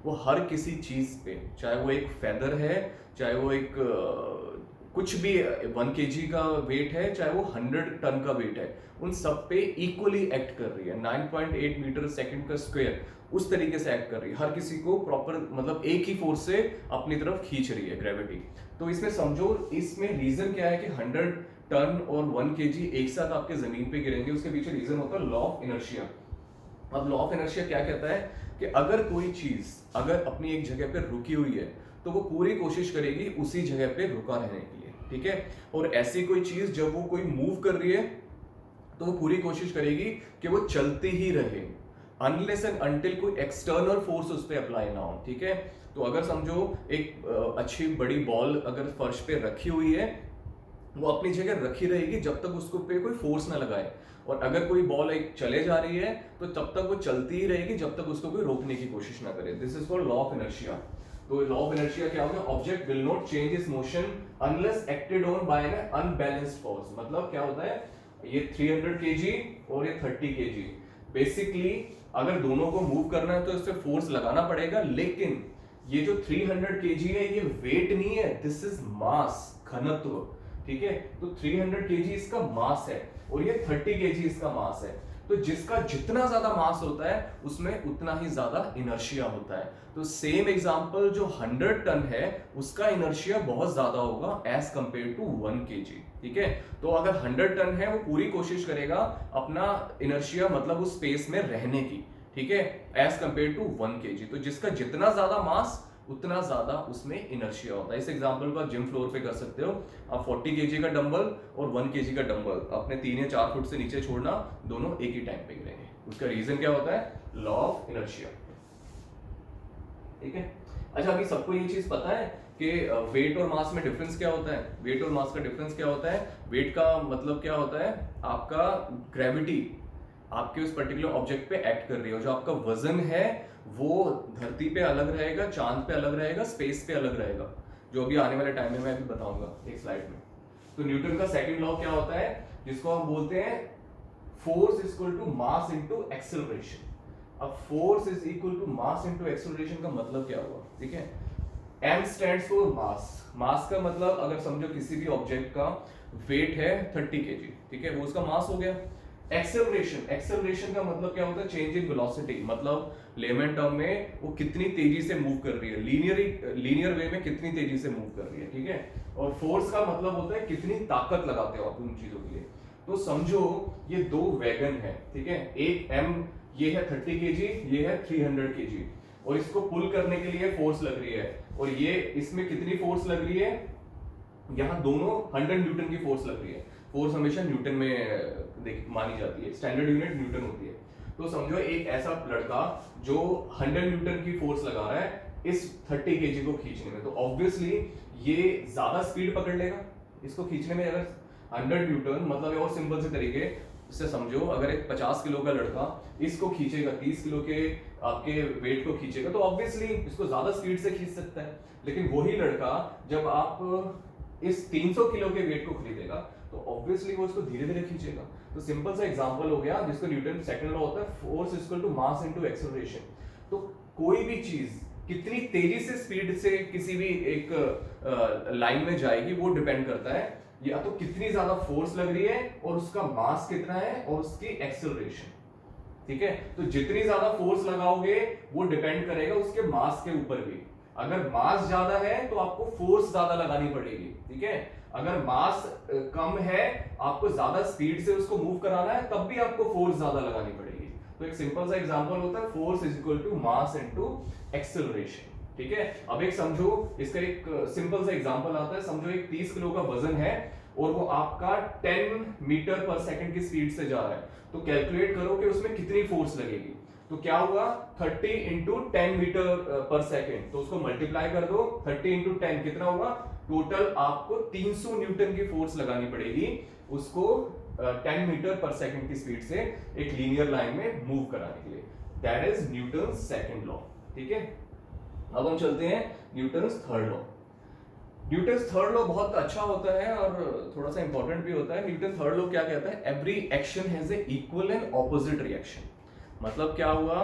वो हर किसी चीज पे, चाहे वो एक फेदर है, चाहे वो एक कुछ भी 1 केजी का वेट है, चाहे वो 100 टन का वेट है, उन सब पे इक्वली एक्ट कर रही है। 9.8 मीटर सेकंड का स्क्वायर उस तरीके से एक्ट कर रही है, हर किसी को प्रॉपर मतलब एक ही फोर्स से अपनी तरफ खींच रही है ग्रेविटी। तो इसमें समझो, इसमें रीजन क्या है कि 100 टन और 1 केजी एक साथ आपके जमीन पे गिरेंगे, उसके पीछे रीजन होता है लॉ ऑफ इनर्शिया। अब लॉ ऑफ इनर्शिया क्या कहता है कि अगर कोई चीज अगर अपनी एक जगह पे रुकी हुई है तो वो पूरी कोशिश करेगी उसी जगह पे रुका रहने के लिए, ठीक है? और ऐसी कोई चीज जब वो कोई मूव कर रही है तो वो पूरी कोशिश करेगी कि वो चलती ही रहे, अनलेस एंड अनटिल कोई एक्सटर्नल फोर्स उस पर अप्लाई ना हो, ठीक है? तो अगर समझो एक अच्छी बड़ी बॉल अगर फर्श पे रखी हुई है, वो अपनी जगह रखी रहेगी जब तक उसको पे कोई फोर्स ना लगाए, और अगर कोई बॉल एक चले जा रही है तो तब तक वो चलती ही रहेगी जब तक उसको कोई रोकने की कोशिश ना करे। This is called law of inertia. तो लॉ ऑफ इनर्शिया क्या होगा? Object will not change its motion unless acted on by an unbalanced force. मतलब क्या होता है, ये 300 केजी और ये 30 केजी, बेसिकली अगर दोनों को मूव करना है तो इस पे फोर्स लगाना पड़ेगा, लेकिन ये जो 300 केजी है ये वेट नहीं है, दिस इज मास, घनत्व, ठीक है? तो 300 केजी इसका मास है और ये 30 केजी इसका मास है। तो जिसका जितना ज्यादा मास होता है उसमें उतना ही ज्यादा इनर्शिया होता है। तो सेम एग्जांपल, जो 100 टन है उसका इनर्शिया बहुत ज्यादा होगा एज कंपेयर टू 1 केजी, ठीक है? तो अगर 100 टन है वो पूरी कोशिश करेगा अपना इनर्शिया मतलब उस स्पेस में रहने की, ठीक है, एज कंपेयर टू 1 केजी। तो जिसका जितना ज्यादा मास उतना ज्यादा उसमें इनर्शिया होता है। इस एग्जांपल को आप जिम फ्लोर पे कर सकते हो। आप 40 केजी का डंबल और 1 केजी का डंबल अपने 3 या 4 फुट से नीचे छोड़ना, दोनों एक ही टाइम पे गिरेंगे। उसका रीजन क्या होता है? लॉ ऑफ इनर्शिया, ठीक है? अच्छा, अभी सबको ये चीज पता है कि वेट और मास में डिफरेंस क्या होता है? वेट और मास का डिफरेंस क्या होता है? वेट का मतलब क्या होता है? आपका ग्रेविटी आपके उस पर्टिकुलर ऑब्जेक्ट पे एक्ट कर रही है, और जो आपका वजन है वो धरती पे अलग रहेगा, चांद पे अलग रहेगा, स्पेस पे अलग रहेगा, जो अभी आने वाले टाइम में मैं अभी बताऊंगा एक स्लाइड में। तो न्यूटन का सेकंड लॉ क्या होता है, जिसको हम बोलते हैं force is equal to mass into acceleration. अब force is equal to mass into acceleration का मतलब क्या हुआ, ठीक है? M stands for mass. Mass का मतलब अगर समझो किसी भी ऑब्जेक्ट का वेट है 30 केजी, ठीक है, वो उसका मास हो गया। एक्सेलरेशन, एक्सेलरेशन का मतलब क्या होता है? चेंज इन वेलोसिटी, मतलब लेमन टर्म में वो कितनी तेजी से मूव कर रही है, लीनियर वे में कितनी तेजी से मूव कर रही है, ठीक है? और फोर्स का मतलब होता है कितनी ताकत लगाते हो आप उन चीजों के लिए। तो समझो ये 2 वैगन है, ठीक है? एक M ये है 30 केजी, ये है 300 केजी, और इसको पुल करने के लिए फोर्स लग रही है, और ये इसमें कितनी फोर्स लग रही है? यहाँ दोनों 100 न्यूटन की फोर्स लग रही है। फोर्स हमेशा न्यूटन में मानी जाती है, स्टैंडर्ड यूनिट न्यूटन होती है। तो समझो एक ऐसा लड़का जो 100 न्यूटन की फोर्स लगा रहा है इस 30 केजी को खींचने में, तो ऑब्वियसली ये ज्यादा स्पीड पकड़ लेगा इसको खींचने में। अगर 100 न्यूटन मतलब और सिंपल से तरीके से समझो, अगर एक 50 किलो का लड़का इसको खींचेगा, 30 किलो के आपके वेट को खींचेगा, तो ऑब्वियसली इसको ज्यादा स्पीड से खींच सकता है। लेकिन वही लड़का जब आप इस 300 किलो के वेट को खरीदेगा तो ऑब्वियसली वो उसको धीरे धीरे खींचेगा। तो सिंपल सा एग्जांपल हो गया जिसको न्यूटन सेकंड लॉ होता है, force equal to mass into acceleration. तो कोई भी चीज कितनी तेजी से स्पीड से किसी भी एक लाइन में जाएगी वो डिपेंड करता है या तो कितनी ज्यादा फोर्स लग रही है और उसका मास कितना है और उसकी एक्सेलरेशन। ठीक है, तो जितनी ज्यादा फोर्स लगाओगे वो डिपेंड करेगा उसके मास के ऊपर भी। अगर मास ज्यादा है तो आपको फोर्स ज्यादा लगानी पड़ेगी। ठीक है, अगर मास कम है, आपको ज्यादा स्पीड से उसको मूव कराना है, तब भी आपको फोर्स ज्यादा लगानी पड़ेगी। तो एक सिंपल सा एग्जांपल होता है force is equal to mass into acceleration. ठीक है, अब एक समझो, इसका एक सिंपल सा एग्जांपल आता है। समझो एक 30 किलो का वजन है और वो आपका 10 मीटर पर सेकंड की स्पीड से जा रहा है। तो कैलकुलेट करो कि उसमें कितनी फोर्स लगेगी। तो क्या हुआ, 30 इंटू 10 मीटर पर सेकेंड, तो उसको मल्टीप्लाई कर दो। 30 इंटू 10 कितना होगा, टोटल आपको 300 न्यूटन की फोर्स लगानी पड़ेगी उसको 10 मीटर पर सेकेंड की स्पीड से एक लीनियर लाइन में मूव कराने के लिए। That is Newton second law. ठीक है, अब हम चलते हैं Newton third law. Newton third law बहुत अच्छा होता है और थोड़ा सा इंपॉर्टेंट भी होता है। न्यूटन थर्ड लॉ क्या कहता है, every action has a equal and opposite reaction. मतलब क्या हुआ,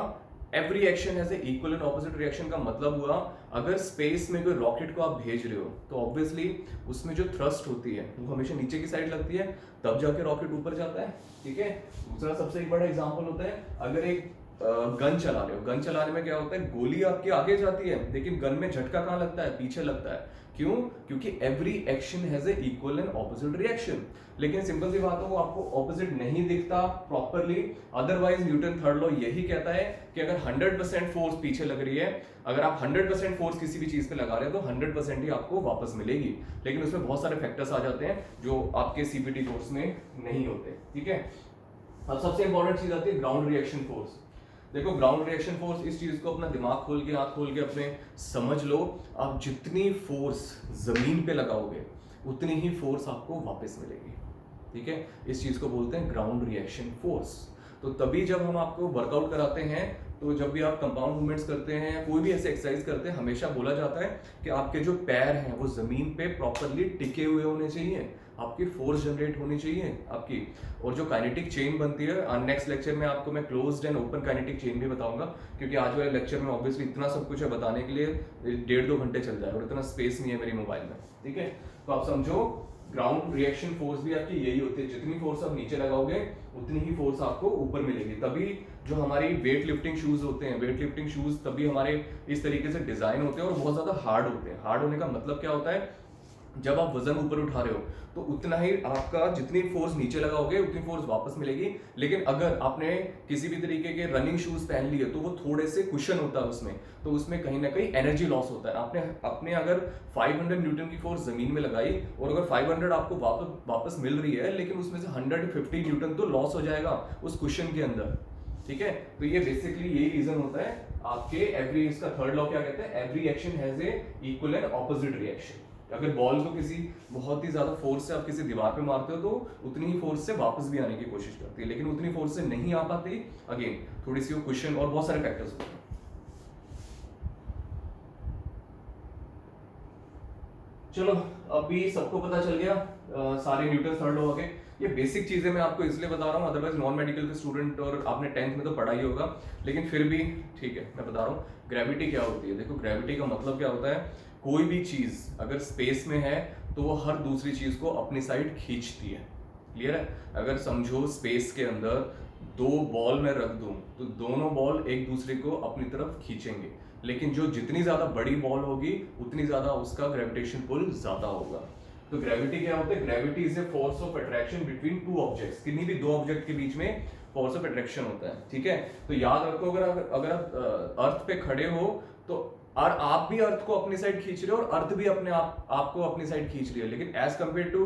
every action has a equal and opposite reaction का मतलब हुआ अगर स्पेस में कोई रॉकेट को आप भेज रहे हो तो ऑब्वियसली उसमें जो थ्रस्ट होती है वो हमेशा नीचे की साइड लगती है, तब जाके रॉकेट ऊपर जाता है। ठीक है, दूसरा सबसे एक बड़ा एग्जांपल होता है, अगर एक गन चला रहे हो, गन चलाने में क्या होता है, गोली आपके आगे जाती है लेकिन गन में झटका कहाँ लगता है, पीछे लगता है। क्यों, क्योंकि every action has a equal and opposite reaction. लेकिन सिंपल सी बात है, वो आपको ऑपोजिट नहीं दिखता properly. Otherwise Newton third law यही कहता है कि अगर 100% फोर्स पीछे लग रही है, अगर आप 100% फोर्स किसी भी चीज पे लगा रहे हो तो 100% ही आपको वापस मिलेगी। लेकिन उसमें बहुत सारे फैक्टर्स आ जाते हैं जो आपके सीपीटी कोर्स में नहीं होते। ठीक है, अब सबसे इंपॉर्टेंट चीज आती है ग्राउंड रिएक्शन फोर्स। देखो ग्राउंड रिएक्शन फोर्स, इस चीज को अपना दिमाग खोल के, आंख खोल के अपने समझ लो। आप जितनी फोर्स जमीन पे लगाओगे उतनी ही फोर्स आपको वापस मिलेगी। ठीक है, इस चीज को बोलते हैं ग्राउंड रिएक्शन फोर्स। तो तभी जब हम आपको वर्कआउट कराते हैं, तो जब भी आप कंपाउंड मूवमेंट्स करते हैं, कोई भी ऐसे एक्सरसाइज करते हैं, हमेशा बोला जाता है कि आपके जो पैर हैं वो जमीन पे प्रॉपरली टिके हुए होने चाहिए, आपकी फोर्स जनरेट होनी चाहिए आपकी। और जो काइनेटिक चेन बनती है, नेक्स्ट लेक्चर में आपको मैं closed end open kinetic chain भी बताऊंगा, क्योंकि आज वाले लेक्चर में ऑब्वियसली इतना सब कुछ है बताने के लिए 1.5-2 घंटे चल जाए और इतना स्पेस नहीं है मेरी मोबाइल में। ठीक है, तो आप समझो ग्राउंड रिएक्शन फोर्स भी आपकी यही होती है, जितनी फोर्स आप नीचे लगाओगे उतनी ही फोर्स आपको ऊपर मिलेगी। तभी जो हमारी वेट लिफ्टिंग शूज होते हैं, वेट लिफ्टिंग शूज तभी हमारे इस तरीके से डिजाइन होते हैं और बहुत ज्यादा हार्ड होते हैं। हार्ड होने का मतलब क्या होता है, जब आप वजन ऊपर उठा रहे हो तो उतना ही आपका जितनी फोर्स नीचे लगाओगे उतनी फोर्स वापस मिलेगी। लेकिन अगर आपने किसी भी तरीके के रनिंग शूज पहन लिए तो वो थोड़े से कुशन होता है उसमें, तो उसमें कहीं ना कहीं एनर्जी लॉस होता है। आपने अपने अगर 500 न्यूटन की फोर्स जमीन में लगाई और अगर 500 आपको वापस मिल रही है, लेकिन उसमें से 150 न्यूटन तो लॉस हो जाएगा उस कुशन के अंदर। ठीक है, तो ये बेसिकली यही रीजन होता है आपके एवरी, इसका थर्ड लॉ क्या कहते हैं, every action has a equal and opposite reaction. अगर बॉल को किसी बहुत ही ज्यादा फोर्स से आप किसी दीवार पे मारते हो तो उतनी ही फोर्स से वापस भी आने की कोशिश करती है, लेकिन उतनी फोर्स से नहीं आ पाती, अगेन थोड़ी सी वो क्वेश्चन और बहुत सारे फैक्टर्स होते हैं। चलो अभी सबको पता चल गया सारे न्यूटन थर्ड लॉ के। ये बेसिक चीजें मैं आपको इसलिए बता रहा हूँ, अदरवाइज नॉन मेडिकल के स्टूडेंट और आपने 10th में तो पढ़ा ही होगा, लेकिन फिर भी ठीक है मैं बता रहा हूँ। ग्रेविटी क्या होती है, देखो ग्रेविटी का मतलब क्या होता है, कोई भी चीज अगर स्पेस में है तो वो हर दूसरी चीज को अपनी साइड खींचती है। क्लियर है, अगर समझो स्पेस के अंदर 2 बॉल मैं रख दूं तो दोनों बॉल एक दूसरे को अपनी तरफ खींचेंगे, लेकिन जो जितनी ज्यादा बड़ी बॉल होगी उतनी ज्यादा उसका ग्रेविटेशन पुल ज्यादा होगा। तो ग्रेविटी क्या होता है, gravity is a force of attraction between 2 objects, किन्हीं भी 2 ऑब्जेक्ट के बीच में फोर्स ऑफ अट्रैक्शन होता है। ठीक है, तो याद रखो अगर आप अर्थ पे खड़े हो तो और आप भी अर्थ को अपनी साइड खींच रहे हो और अर्थ भी अपने आपको अपनी साइड खींच रही है, लेकिन as compare to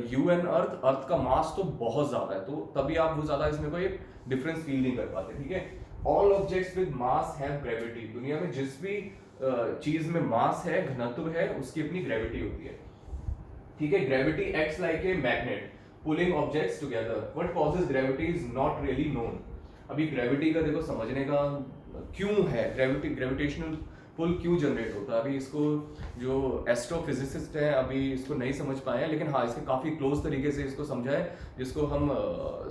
you and earth का मास तो बहुत ज्यादा है, तो तभी आप वो ज्यादा इसमें कोई डिफरेंस फील नहीं कर पाते। ठीक है, all objects with mass have gravity. दुनिया में जिस भी चीज में मास है, घनत्व है, उसकी अपनी ग्रेविटी होती है। ठीक है, gravity acts like a magnet pulling objects together. What causes gravity is not really known. अभी ग्रेविटी का देखो समझने का क्यों है, ग्रेविटेशनल पुल क्यों जनरेट होता है। अभी इसको जो एस्ट्रोफिजिसिस्ट है अभी इसको नहीं समझ पाए हैं, लेकिन हाँ इसके काफ़ी क्लोज तरीके से इसको समझा है, जिसको हम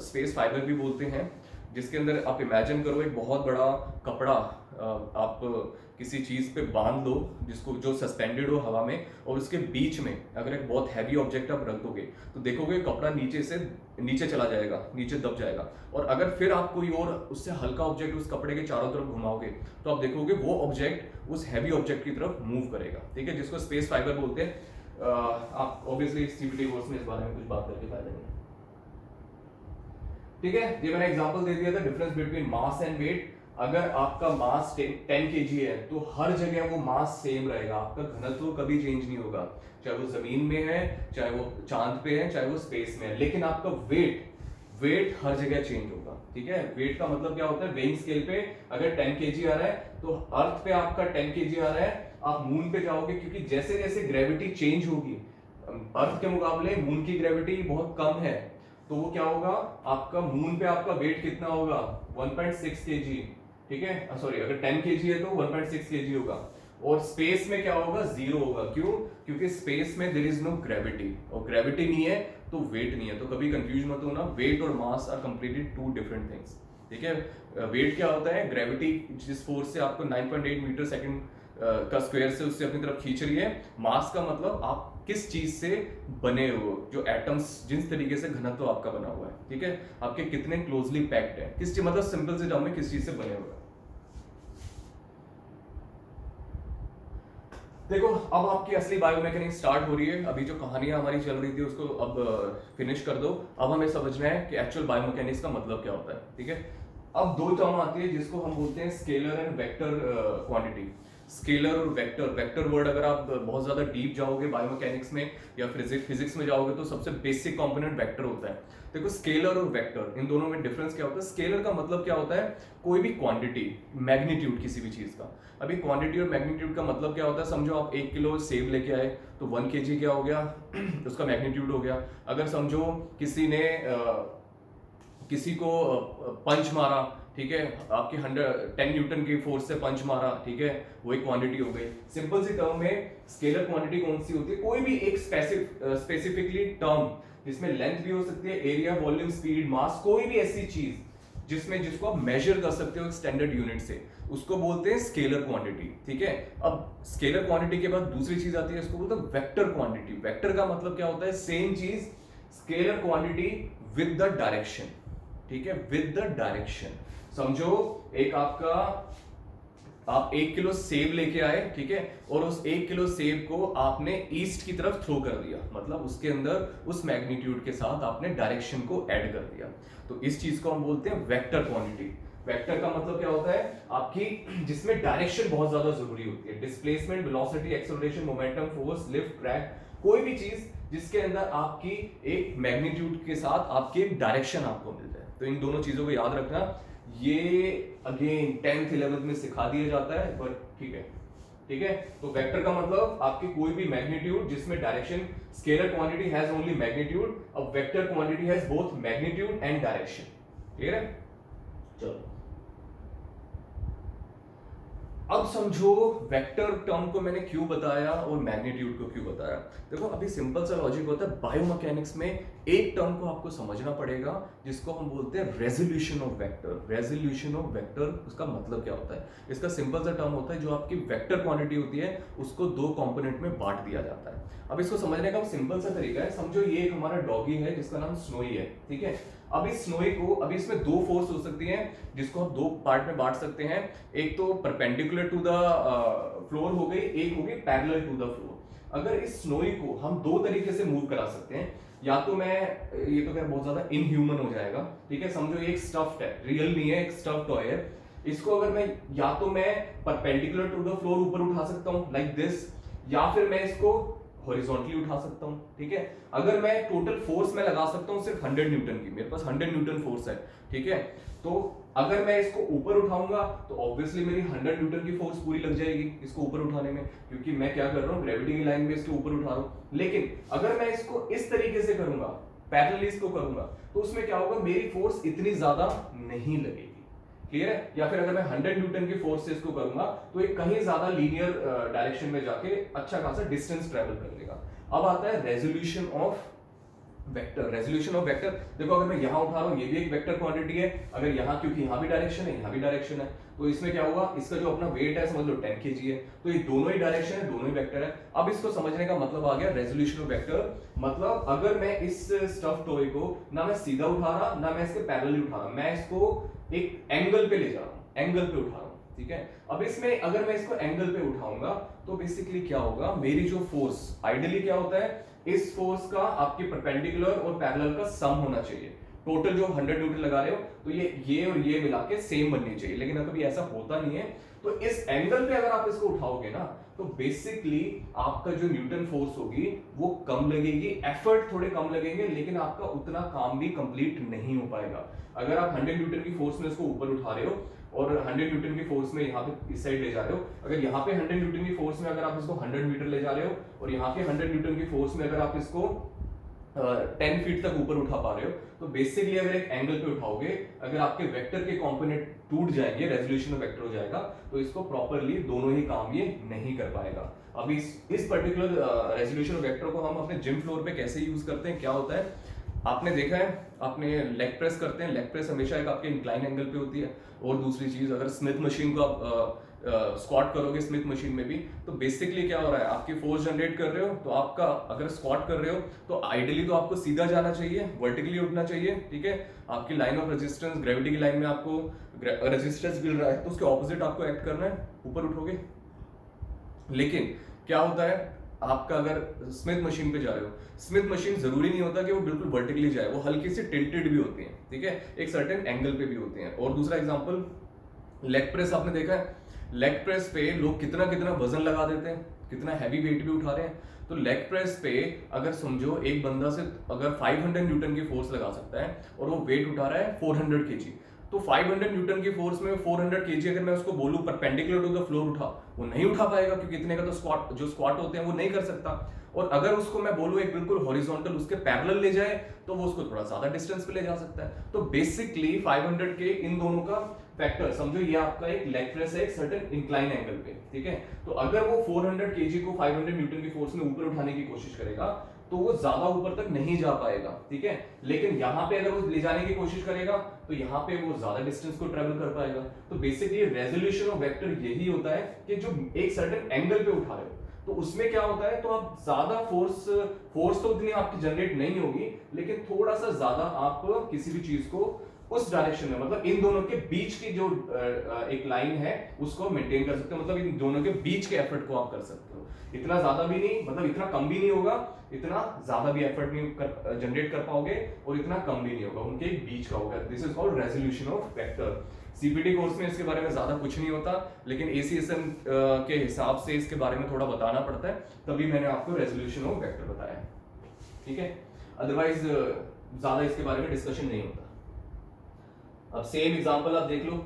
स्पेस फाइबर भी बोलते हैं। जिसके अंदर आप इमेजिन करो एक बहुत बड़ा कपड़ा आप किसी चीज़ पे बांध लो जिसको जो सस्पेंडेड हो हवा में, और उसके बीच में अगर एक बहुत हैवी ऑब्जेक्ट आप रख दोगे तो देखोगे कपड़ा नीचे से नीचे चला जाएगा, नीचे दब जाएगा। और अगर फिर आप कोई और उससे हल्का ऑब्जेक्ट उस कपड़े के चारों तरफ घुमाओगे तो आप देखोगे वो ऑब्जेक्ट उस हैवी ऑब्जेक्ट की तरफ मूव करेगा, ठीक है, जिसको स्पेस फाइबर बोलते हैं। आप ऑब्वियसली सीबीटी कोर्स में इस बारे में कुछ बात करके फायदा नहीं, ठीक है। ये मैंने एग्जांपल दे दिया था difference between mass and weight. अगर आपका मास 10 kg है तो हर जगह वो मास सेम रहेगा, आपका घनत्व कभी चेंज नहीं होगा, चाहे वो जमीन में है, चाहे वो चांद पे है, चाहे वो स्पेस में है। लेकिन आपका वेट हर जगह चेंज होगा, ठीक है। वेट का मतलब क्या होता है, वेइंग स्केल पे अगर 10 kg आ रहा है तो अर्थ पे आपका 10 kg आ रहा है, आप मून पे जाओगे क्योंकि जैसे जैसे ग्रेविटी चेंज होगी, अर्थ के मुकाबले मून की ग्रेविटी बहुत कम है, तो वो क्या होगा, आपका मून पे आपका वेट कितना होगा 1.6 kg, ठीक है, सॉरी अगर 10 kg है तो 1.6 kg होगा। और स्पेस में क्या होगा, 0 होगा। क्यों, क्योंकि स्पेस में देयर इज नो ग्रेविटी, और ग्रेविटी नहीं है तो वेट नहीं है। तो कभी कंफ्यूज मत होना, वेट और mass are completely two different things, ठीक है। वेट क्या होता है, ग्रेविटी जिस फोर्स से आपको 9.8 मीटर सेकंड का स्क्वायर से उससे अपनी तरफ खींच रही है। मास का मतलब आप किस चीज से बने हो, जो एटम्स जिस तरीके से घनत्व आपका बना हुआ है, ठीक है, आपके कितने क्लोजली पैक्ड है, किस चीज, मतलब सिंपल से टर्म में किस चीज से बने हुए हैं। देखो अब आपकी असली बायोमैकेनिक्स स्टार्ट हो रही है। अभी जो कहानियां हमारी चल रही थी उसको अब फिनिश कर दो। अब हमें समझना है कि एक्चुअल बायोमैकेनिक्स का मतलब क्या होता है, ठीक है। अब दो टर्म आती है जिसको हम बोलते हैं scalar and vector quantity. Scalar और वेक्टर, वेक्टर वर्ड अगर आप बहुत ज्यादा डीप जाओगे बायोमैकेनिक्स में या फिजिक्स में जाओगे तो सबसे बेसिक कंपोनेंट वेक्टर होता है। देखो स्केलर और वेक्टर इन दोनों में डिफरेंस क्या होता है। स्केलर का मतलब क्या होता है, कोई भी क्वांटिटी, मैग्नीट्यूड किसी भी चीज का। अभी क्वांटिटी और मैग्नीट्यूड का मतलब क्या होता है, समझो आप 1 किलो सेब लेके आए तो 1 kg क्या हो गया उसका मैग्नीट्यूड हो गया। अगर समझो किसी ने किसी को पंच मारा, ठीक है, आपके 10 न्यूटन की फोर्स से पंच मारा, ठीक है, वो एक क्वांटिटी हो गई। सिंपल सी टर्म में स्केलर क्वांटिटी कौन सी होती है, कोई भी एक स्पेसिफिकली टर्म जिसमें लेंथ भी हो सकती है, एरिया, वॉल्यूम, स्पीड, मास, कोई भी ऐसी चीज जिसको आप मेजर कर सकते हो स्टैंडर्ड यूनिट से, उसको बोलते हैं स्केलर क्वांटिटी, ठीक है। अब स्केलर क्वांटिटी के बाद दूसरी चीज आती है, इसको बोलते हैं वेक्टर क्वांटिटी। वेक्टर का मतलब क्या होता है, सेम चीज, scalar quantity with the direction, ठीक है, विद द डायरेक्शन। समझो एक आपका, आप 1 किलो सेब लेके आए, ठीक है, और उस 1 किलो सेब को आपने ईस्ट की तरफ थ्रो कर दिया, मतलब उसके अंदर उस मैग्नीट्यूड के साथ आपने डायरेक्शन को ऐड कर दिया, तो इस चीज को हम बोलते हैं वेक्टर क्वांटिटी। वेक्टर का मतलब क्या होता है, आपकी जिसमें डायरेक्शन बहुत ज्यादा जरूरी होती है, displacement, velocity, acceleration, momentum, force, lift, crack, कोई भी चीज जिसके अंदर आपकी एक मैग्नीट्यूड के साथ आपकी एक डायरेक्शन आपको मिल जाए। तो इन दोनों चीजों को याद रखना, ये अगेन 10th 11th में सिखा दिया जाता है, बट ठीक है, ठीक है। तो वेक्टर का मतलब आपकी कोई भी मैग्नीट्यूड जिसमें direction, scalar quantity has only magnitude, अब vector quantity has both magnitude and direction, clear है। चलो अब समझो वेक्टर टर्म को मैंने क्यों बताया और मैग्नीट्यूड को क्यों बताया। देखो अभी सिंपल सा लॉजिक होता है, बायोमैकेनिक्स में एक टर्म को आपको समझना पड़ेगा जिसको हम बोलते हैं resolution of vector. Resolution of vector, उसका मतलब क्या होता है, इसका सिंपल सा टर्म होता है, जो आपकी वेक्टर क्वांटिटी होती है उसको दो कंपोनेंट में बांट दिया जाता है। अब इसको समझने का सिंपल सा तरीका है, समझो ये एक हमारा डॉगी है जिसका नाम स्नोई है, ठीक है। अब इस स्नोई को, अभी इसमें दो फोर्स हो सकती हैं जिसको हम दो पार्ट में बांट सकते हैं, एक तो परपेंडिकुलर टू द फ्लोर हो गई, एक होगी पैरेलल टू द फ्लोर। अगर इस स्नोई को हम दो तरीके से मूव करा सकते हैं, या तो मैं, ये तो क्या बहुत ज्यादा इनह्यूमन हो जाएगा, ठीक है, समझो एक स्टफ्ड है, रियल नहीं है, एक स्टफ्ड टॉय है, इसको अगर मैं, या तो मैं परपेंडिकुलर टू द फ्लोर ऊपर उठा सकता हूं लाइक दिस, या फिर मैं इसको हॉरिजॉन्टली उठा सकता हूं, ठीक है। अगर मैं टोटल फोर्स में लगा सकता हूं सिर्फ 100 न्यूटन की, मेरे पास 100 न्यूटन फोर्स है, ठीक है, तो अगर मैं इसको ऊपर उठाऊंगा तो ऑब्वियसली मेरी 100 न्यूटन की फोर्स पूरी लग जाएगी इसको ऊपर उठाने में, क्योंकि मैं क्या कर रहा हूं, ग्रेविटी की लाइन में इसके ऊपर उठा रहा हूं। लेकिन अगर मैं इसको इस तरीके से करूंगा, पैरेलली इसको करूंगा, तो उसमें क्या होगा, मेरी फोर्स इतनी ज्यादा नहीं लगेगी, क्लियर है? या फिर अगर मैं 100 न्यूटन की फोर्स से इसको करूंगा तो ये कहीं ज्यादा लीनियर डायरेक्शन में जाके अच्छा खासा डिस्टेंस ट्रेवल कर लेगा। अब आता है resolution of vector. Resolution of vector, देखो अगर मैं यहां उठा रहा हूं ये भी एक वेक्टर क्वांटिटी है, अगर यहां, क्योंकि यहां भी डायरेक्शन है यहां भी डायरेक्शन है, तो इसमें क्या होगा, इसका जो अपना वेट है समझ लो 10 kg है, तो ये दोनों ही डायरेक्शन है, दोनों ही वेक्टर है। अब इसको समझने का मतलब आ गया रेजोल्यूशन ऑफ वेक्टर, मतलब अगर मैं इस स्टफ टॉय को ना मैं सीधा उठा रहा ना मैं इसके पैरेलल उठा रहा, मैं इसको एक एंगल पे ले जा रहा हूं, एंगल पे उठा रहा हूं, ठीक है। अब इसमें अगर मैं इसको एंगल पे उठाऊंगा तो बेसिकली क्या होगा, मेरी जो फोर्स, आइडियली क्या होता है, इस फोर्स का आपके परपेंडिकुलर और पैरेलल का सम होना चाहिए। टोटल जो 100 न्यूटन लगा रहे हो तो ये और ये मिला के सेम बननी चाहिए, लेकिन कभी ऐसा होता नहीं है। तो इस एंगल पे अगर आप इसको उठाओगे ना तो बेसिकली आपका जो न्यूटन फोर्स होगी वो कम लगेगी, एफर्ट थोड़े कम लगेंगे, लेकिन आपका उतना काम भी कंप्लीट नहीं हो पाएगा। अगर आप 100 न्यूटन की फोर्स में इसको ऊपर उठा रहे हो और 100 न्यूटन की फोर्स में यहाँ पे इस साइड ले जा रहे हो, अगर यहाँ पे 100 न्यूटन की फोर्स में अगर आप इसको 100 मीटर ले जा रहे हो और यहाँ पे 100 न्यूटन की फोर्स में अगर आप इसको 10 फीट तक ऊपर उठा पा रहे हो, तो बेसिकली अगर एक एंगल पे उठाओगे, अगर आपके वेक्टर के कंपोनेंट टूट जाएंगे, रेजोल्यूशन ऑफ वेक्टर हो जाएगा, तो इसको प्रॉपरली दोनों ही काम ये नहीं कर पाएगा। अब इस पर्टिकुलर रेजोल्यूशन ऑफ वेक्टर को हम अपने जिम फ्लोर पे कैसे यूज करते हैं, क्या होता है, आपने देखा है, आपने लेग प्रेस करते हैं, लेग प्रेस हमेशा एक आपके इंक्लाइन एंगल पे होती है। और दूसरी चीज, अगर स्मिथ मशीन को आप स्क्वाट करोगे स्मिथ मशीन में भी, तो बेसिकली क्या हो रहा है, आपकी फोर्स जनरेट कर रहे हो, तो आपका अगर स्क्वाट कर रहे हो तो आइडियली तो आपको सीधा जाना चाहिए, वर्टिकली उठना चाहिए, ठीक है। आपकी लाइन ऑफ रेजिस्टेंस, ग्रेविटी की लाइन में आपको रेजिस्टेंस मिल रहा है, तो उसके ऑपोजिट आपको एक्ट करना है, ऊपर उठोगे। लेकिन क्या होता है, आपका अगर स्मिथ मशीन पे जा रहे हो, स्मिथ मशीन जरूरी नहीं होता कि वो बिल्कुल वर्टिकली जाए, वो हल्की सी टिल्टेड भी होती है, ठीक है, एक सर्टेन एंगल पे भी होती हैं। और दूसरा एग्जांपल, लेग प्रेस आपने देखा है, लेग प्रेस पे लोग कितना कितना वजन लगा देते हैं, कितना हैवी वेट भी उठा रहे हैं। तो लेग प्रेस पे अगर समझो एक बंदा से अगर 500 न्यूटन की फोर्स लगा सकता है और वो वेट उठा रहा है 400 केजी, तो 500 न्यूटन की फोर्स में 400 केजी अगर मैं उसको बोलूं परपेंडिकुलर टू द फ्लोर उठा, वो नहीं उठा पाएगा, क्योंकि इतने का तो स्क्वाट, जो स्क्वाट होते हैं वो नहीं कर सकता। और अगर उसको मैं बोलूं एक बिल्कुल हॉरिजॉन्टल उसके पैरेलल ले जाए, तो वो उसको थोड़ा ज्यादा डिस्टेंस पे ले जा सकता है। तो बेसिकली 500 के इन दोनों का फैक्टर समझो, ये आपका एक लेग प्रेस है एक सर्टेन इंक्लाइन एंगल पे, ठीक है। तो अगर वो 400 केजी को 500 न्यूटन की फोर्स में ऊपर उठाने की कोशिश करेगा तो वो ज्यादा ऊपर तक नहीं जा पाएगा, ठीक है। लेकिन यहाँ पे अगर वो ले जाने की कोशिश करेगा तो यहाँ पे वो ज्यादा डिस्टेंस को ट्रेवल कर पाएगा। तो बेसिकली रेजोल्यूशन ऑफ वेक्टर यही होता है कि जो एक सर्टेन एंगल पे उठा रहे हो, तो उसमें क्या होता है, तो आप ज्यादा फोर्स तो उतनी आपकी जनरेट नहीं होगी, लेकिन थोड़ा सा ज्यादा आप किसी भी चीज को उस डायरेक्शन में, मतलब इन दोनों के बीच की जो एक लाइन है उसको मेंटेन कर सकते हो, मतलब इन दोनों के बीच के एफर्ट को आप कर सकते हो। इतना ज्यादा भी नहीं, मतलब इतना कम भी नहीं होगा, इतना ज्यादा भी एफर्ट नहीं जनरेट कर पाओगे और इतना कम भी नहीं होगा, उनके बीच का होगा। This is called resolution of vector. CPT course में इसके बारे में ज्यादा कुछ नहीं होता, लेकिन एसीएसएम के हिसाब से इसके बारे में थोड़ा बताना पड़ता है, तभी मैंने आपको रेजोल्यूशन ऑफ वेक्टर बताया, ठीक है। अदरवाइज ज्यादा इसके बारे में डिस्कशन नहीं होता। अब सेम एग्जांपल आप देख लो,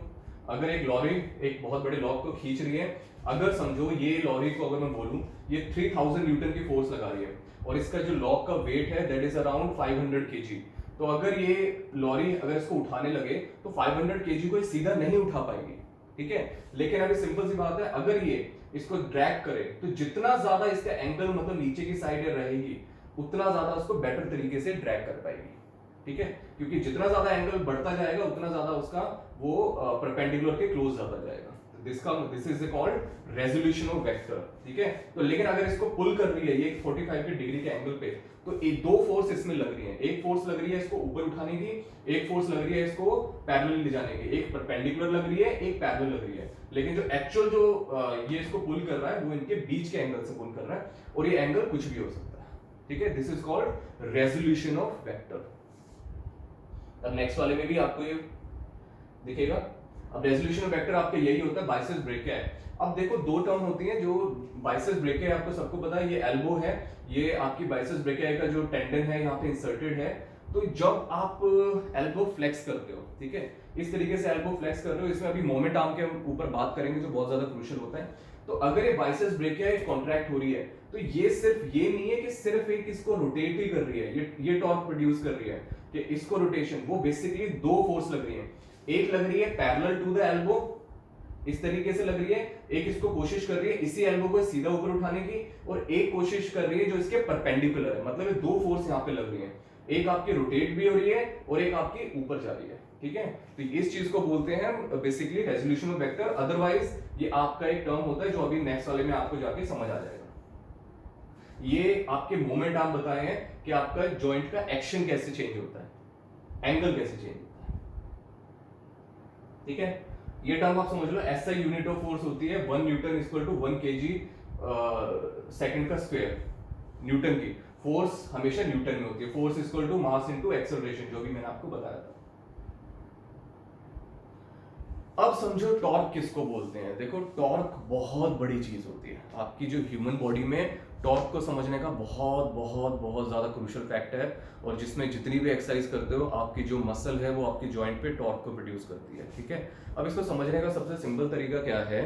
अगर एक लॉरी एक बहुत बड़े लॉक को खींच रही है, अगर समझो ये लॉरी को अगर मैं बोलूं ये 3000 न्यूटन की फोर्स लगा रही है और इसका जो लॉक का वेट है दैट इज अराउंड 500 केजी, तो अगर ये लॉरी अगर इसको उठाने लगे तो 500 केजी को सीधा नहीं उठा पाएगी, ठीक है। लेकिन अभी सिंपल सी बात है, अगर ये इसको ड्रैग करे तो जितना ज्यादा इसका एंगल मतलब नीचे की साइड रहेगी उतना ज्यादा उसको बेटर तरीके से ड्रैग कर पाएगी, ठीक है, क्योंकि जितना ज्यादा एंगल बढ़ता जाएगा उतना ज्यादा उसका वो परपेंडिकुलर के क्लोज जाता जाएगा। This is called resolution of vector, ठीक है। तो लेकिन अगर इसको पुल कर रही है ये 45 के डिग्री के एंगल पे, तो दो फोर्स इसमें लग रही है, एक फोर्स लग रही है इसको ऊपर उठाने की, एक फोर्स लग रही है इसको पैरेलल ले जाने की, एक परपेंडिकुलर लग रही है एक पैरेलल लग रही है, लेकिन जो एक्चुअल जो ये इसको पुल कर रहा है वो इनके बीच के एंगल से पुल कर रहा है, और ये एंगल कुछ भी हो सकता है, ठीक है। This is called resolution of vector. अब नेक्स्ट वाले में भी आपको ये दिखेगा। अब रेजोल्यूशन ऑफ वेक्टर आपका यही होता है, बाइसेप्स ब्रेकिया है। अब देखो दो टर्म होती हैं जो बाइसेप्स ब्रेकिया, आपको सबको पता है, ये एल्बो है, ये आपकी बाइसेप्स ब्रेकिया का जो टेंडन है यहाँ पे इंसर्टेड है। तो जब आप एल्बो फ्लेक्स करते हो, ठीक है, इस तरीके से एल्बो फ्लेक्स कर रहे हो, इसमें अभी मोमेंट आर्म के ऊपर बात करेंगे जो बहुत ज्यादा क्रूशियल होता है। तो अगर ये बाइसेप्स ब्रेकिया एक कॉन्ट्रैक्ट हो रही है, तो ये सिर्फ ये नहीं है कि सिर्फ एक इसको रोटेट ही कर रही है, ये टॉर्क प्रोड्यूस कर रही है कि इसको रोटेशन, वो बेसिकली दो फोर्स लग रही है। एक लग रही है पैरेलल टू द एल्बो, इस तरीके से लग रही है, एक इसको कोशिश कर रही है इसी एल्बो को सीधा ऊपर उठाने की, और एक कोशिश कर रही है जो इसके परपेंडिकुलर है, मतलब ये दो फोर्स यहाँ पे लग रही है, एक आपकी रोटेट भी हो रही है और एक आपकी ऊपर जा रही है, ठीक है। तो इस चीज को बोलते हैं basically resolution of vector, otherwise ये आपका एक टर्म होता है जो अभी नेक्स्ट वाले में आपको जाके समझ आ जाएगा। ये आपके मोमेंट आप बताए हैं कि आपका जॉइंट का एक्शन कैसे चेंज होता है, एंगल कैसे चेंज होता है, ठीक है। ये टर्म आप समझ लो, एसआई यूनिट ऑफ फोर्स होती है 1 newton equal to 1 kg second का स्क्वायर। न्यूटन की फोर्स हमेशा न्यूटन में होती है, force equal to mass into acceleration, जो भी मैंने आपको बताया था। अब समझो टॉर्क किसको बोलते हैं। देखो टॉर्क बहुत बड़ी चीज होती है आपकी जो ह्यूमन बॉडी में, टॉर्क को समझने का बहुत बहुत बहुत ज्यादा क्रूशियल फैक्ट है, और जिसमें जितनी भी एक्सरसाइज करते हो आपकी जो मसल है वो आपकी जॉइंट पे टॉर्क को प्रोड्यूस करती है, ठीक है। अब इसको समझने का सबसे सिंपल तरीका क्या है,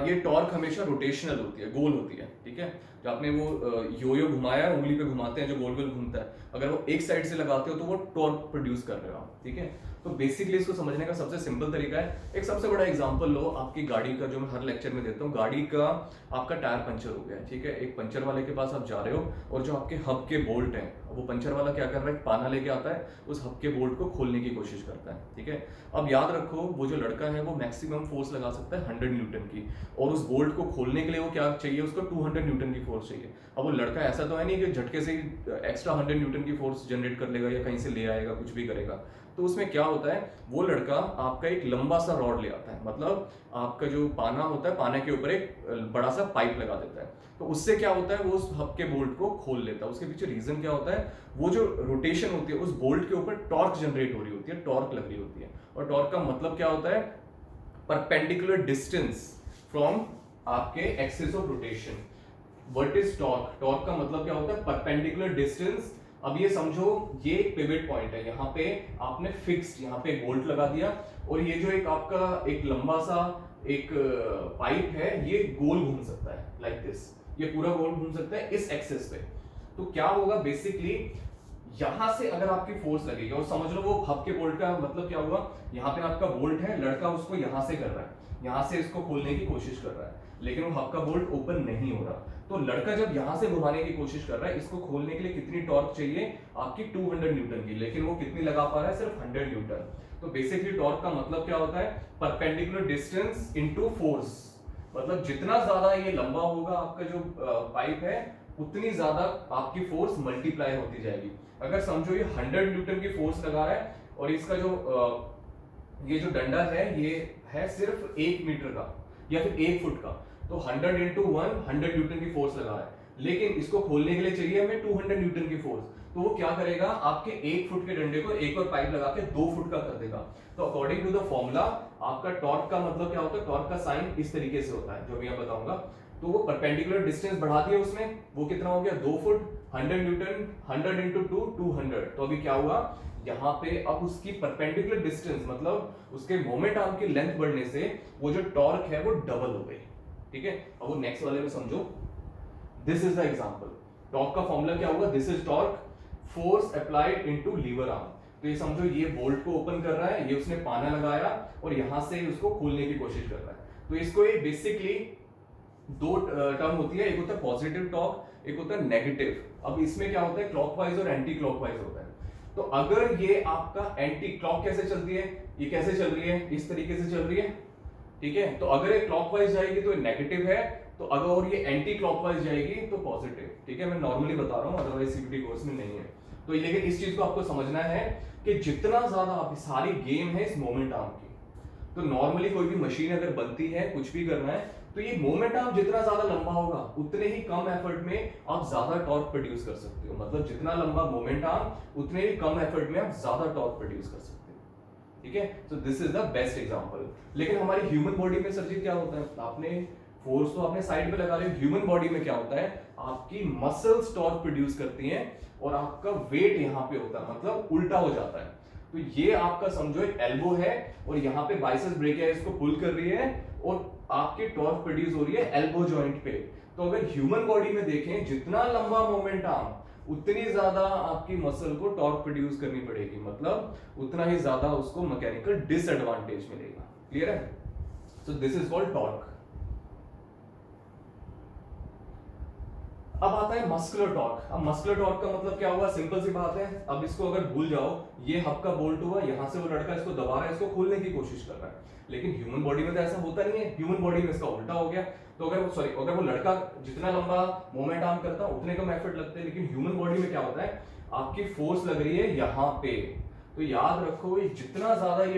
ये टॉर्क हमेशा रोटेशनल होती है, गोल होती है, ठीक है। जो आपने वो यो घुमाया, उंगली पे घुमाते हैं जो गोल गोल घूमता है, अगर वो एक साइड से लगाते हो तो वो टॉर्क प्रोड्यूस कर रहे हो आप, ठीक है। तो बेसिकली इसको समझने का सबसे सिंपल तरीका है, एक सबसे बड़ा एग्जांपल लो, आपकी गाड़ी का, जो मैं हर लेक्चर में देता हूँ, गाड़ी का आपका टायर पंचर हो गया है, ठीक है। एक पंचर वाले के पास आप जा रहे हो और जो आपके हब के बोल्ट हैं, वो पंचर वाला क्या कर रहा है, पाना लेके आता है, उस हब के बोल्ट को खोलने की कोशिश करता है, ठीक है। अब याद रखो वो जो लड़का है वो मैक्सिमम फोर्स लगा सकता है 100 न्यूटन की, और उस बोल्ट को खोलने के लिए वो क्या चाहिए, उसको 200 न्यूटन की फोर्स चाहिए। अब वो लड़का ऐसा तो है नहीं कि झटके से ही एक्स्ट्रा 100 न्यूटन की फोर्स जनरेट कर लेगा या कहीं से ले आएगा, कुछ भी करेगा। तो उसमें क्या होता है, वो लड़का आपका एक लंबा सा रॉड ले आता है, मतलब आपका जो पाना होता है, पाने के ऊपर एक बड़ा सा पाइप लगा देता है। तो उससे क्या होता है, वो उस हब के बोल्ट को खोल लेता है। उसके पीछे रीजन क्या होता है, वो जो रोटेशन होती है उस बोल्ट के ऊपर टॉर्क जनरेट हो रही होती है, टॉर्क लग रही होती है। और टॉर्क का मतलब क्या होता है, परपेंडिकुलर डिस्टेंस फ्रॉम आपके axis of rotation. What is torque, torque का मतलब क्या होता है, परपेंडिकुलर डिस्टेंस। अब ये समझो ये एक पिवट पॉइंट है, यहाँ पे आपने फिक्स्ड यहाँ पे बोल्ट लगा दिया, और ये जो एक आपका एक लंबा सा एक पाइप है, ये गोल घूम सकता है लाइक दिस, ये पूरा गोल घूम सकता है इस एक्सिस पे। तो क्या होगा बेसिकली, यहां से अगर आपकी फोर्स लगेगी, और समझ लो वो हब के बोल्ट का मतलब क्या हुआ, यहाँ पे आपका बोल्ट है, लड़का उसको यहां से कर रहा है, यहां से इसको खोलने की कोशिश कर रहा है, लेकिन वो हब का बोल्ट ओपन नहीं हो रहा। तो लड़का जब यहां से घुमाने की कोशिश कर रहा है, इसको खोलने के लिए कितनी टॉर्क चाहिए, आपकी 200 न्यूटन की, लेकिन वो कितनी लगा पा रहा है, सिर्फ 100 न्यूटन। तो बेसिकली टॉर्क का मतलब क्या होता है, परपेंडिकुलर डिस्टेंस इनटू फोर्स, मतलब जितना ज्यादा ये लंबा होगा आपका जो पाइप है, उतनी ज्यादा आपकी फोर्स मल्टीप्लाई होती जाएगी। अगर समझो ये 100 न्यूटन की फोर्स लगा है, और इसका जो ये जो डंडा है ये है सिर्फ 1 मीटर का या फिर 1 फुट का, तो 100 इंटू 100 न्यूटन की फोर्स लगा है, लेकिन इसको खोलने के लिए चाहिए हमें 200 न्यूटन की फोर्स। तो वो क्या करेगा, आपके 1 फुट के डंडे को एक और पाइप लगा के 2 फुट का कर देगा। तो अकॉर्डिंग टू द फॉर्मूला आपका टॉर्क का मतलब क्या होता है, टॉर्क का साइन इस तरीके से होता है, जो मैं बताऊंगा। तो वो परपेंडिकुलर डिस्टेंस बढ़ा दिया उसने, वो कितना हो गया, 2 फुट, 100 न्यूटन, 100 इंटू 2 200। तो अभी क्या हुआ, यहाँ पे अब उसकी परपेंडिकुलर डिस्टेंस मतलब उसके मोमेंट आर्म की लेंथ बढ़ने से वो जो टॉर्क है वो डबल हो गई, ठीक है। अब वो नेक्स्ट वाले में समझो, this is the example. Torque का फॉर्मूला क्या होगा, this is torque, force applied into lever arm. तो ये समझो ये बोल्ट को ओपन कर रहा है, ये उसने पाना लगाया और यहां से उसको खोलने की कोशिश कर रहा है। तो इसको ये बेसिकली दो टर्म होती है, एक होता है पॉजिटिव टॉर्क, एक होता है नेगेटिव। अब इसमें क्या होता है, क्लॉकवाइज और एंटी क्लॉकवाइज होता है। तो अगर ये आपका एंटी क्लॉक कैसे चलती है, ये कैसे चल रही है, इस तरीके से चल रही है, ठीक है। तो अगर ये क्लॉकवाइज जाएगी तो ये नेगेटिव है, तो अगर और ये एंटी क्लॉकवाइज जाएगी तो पॉजिटिव, ठीक है। मैं नॉर्मली बता रहा हूं, अदरवाइज सीपीटी कोर्स में नहीं है। तो लेकिन इस चीज को आपको समझना है कि जितना ज्यादा आप, सारी गेम है इस मोमेंट आर्म की। तो नॉर्मली कोई भी मशीन अगर बनती है, कुछ भी करना है, तो ये मोमेंट आर्म जितना ज्यादा लंबा होगा उतने ही कम एफर्ट में आप ज्यादा टॉर्क प्रोड्यूस कर सकते हो। मतलब जितना लंबा मोमेंट आर्म उतने ही कम एफर्ट में आप ज्यादा टॉर्क प्रोड्यूस कर सकते हो, ठीक है। So this is the best example. लेकिन हमारी ह्यूमन बॉडी में सर जी क्या होता है, आपने फोर्स तो आपने साइड पे लगा लिया, ह्यूमन बॉडी में क्या होता है, आपकी मसल्स टॉर्क प्रोड्यूस करती हैं और आपका वेट यहाँ पे होता है, मतलब उल्टा हो जाता है। तो ये आपका समझो एक एल्बो है और यहाँ पे बाइसेप्स ब्रेकिया इसको पुल कर रही है और आपकी टॉर्क प्रोड्यूस हो रही है एल्बो जॉइंट पे। तो अगर ह्यूमन बॉडी में देखें, जितना लंबा मोमेंट आर्म उतनी ज्यादा आपकी मसल को टॉर्क प्रोड्यूस करनी पड़ेगी, मतलब उतना ही ज्यादा उसको मैकेनिकल डिसएडवांटेज मिलेगा। क्लियर है? So this is called torque. अब आता है मस्कुलर टॉर्क। अब मस्कुलर टॉर्क का मतलब क्या हुआ? सिंपल सी बात है, अब इसको अगर भूल जाओ, ये हब का बोल्ट हुआ, यहां से वो लड़का इसको दबा रहा है, इसको खोलने की कोशिश कर रहा है, लेकिन ह्यूमन बॉडी में तो ऐसा होता नहीं है। ह्यूमन बॉडी में इसका उल्टा हो गया। तो अगर वो लड़का जितना लंबा मोमेंट आर्म करता है उतने कम एफर्ट लगते हैं, लेकिन ह्यूमन बॉडी में क्या होता है, आपकी फोर्स लग रही है यहां पे। तो याद रखो, जितना ज्यादा ये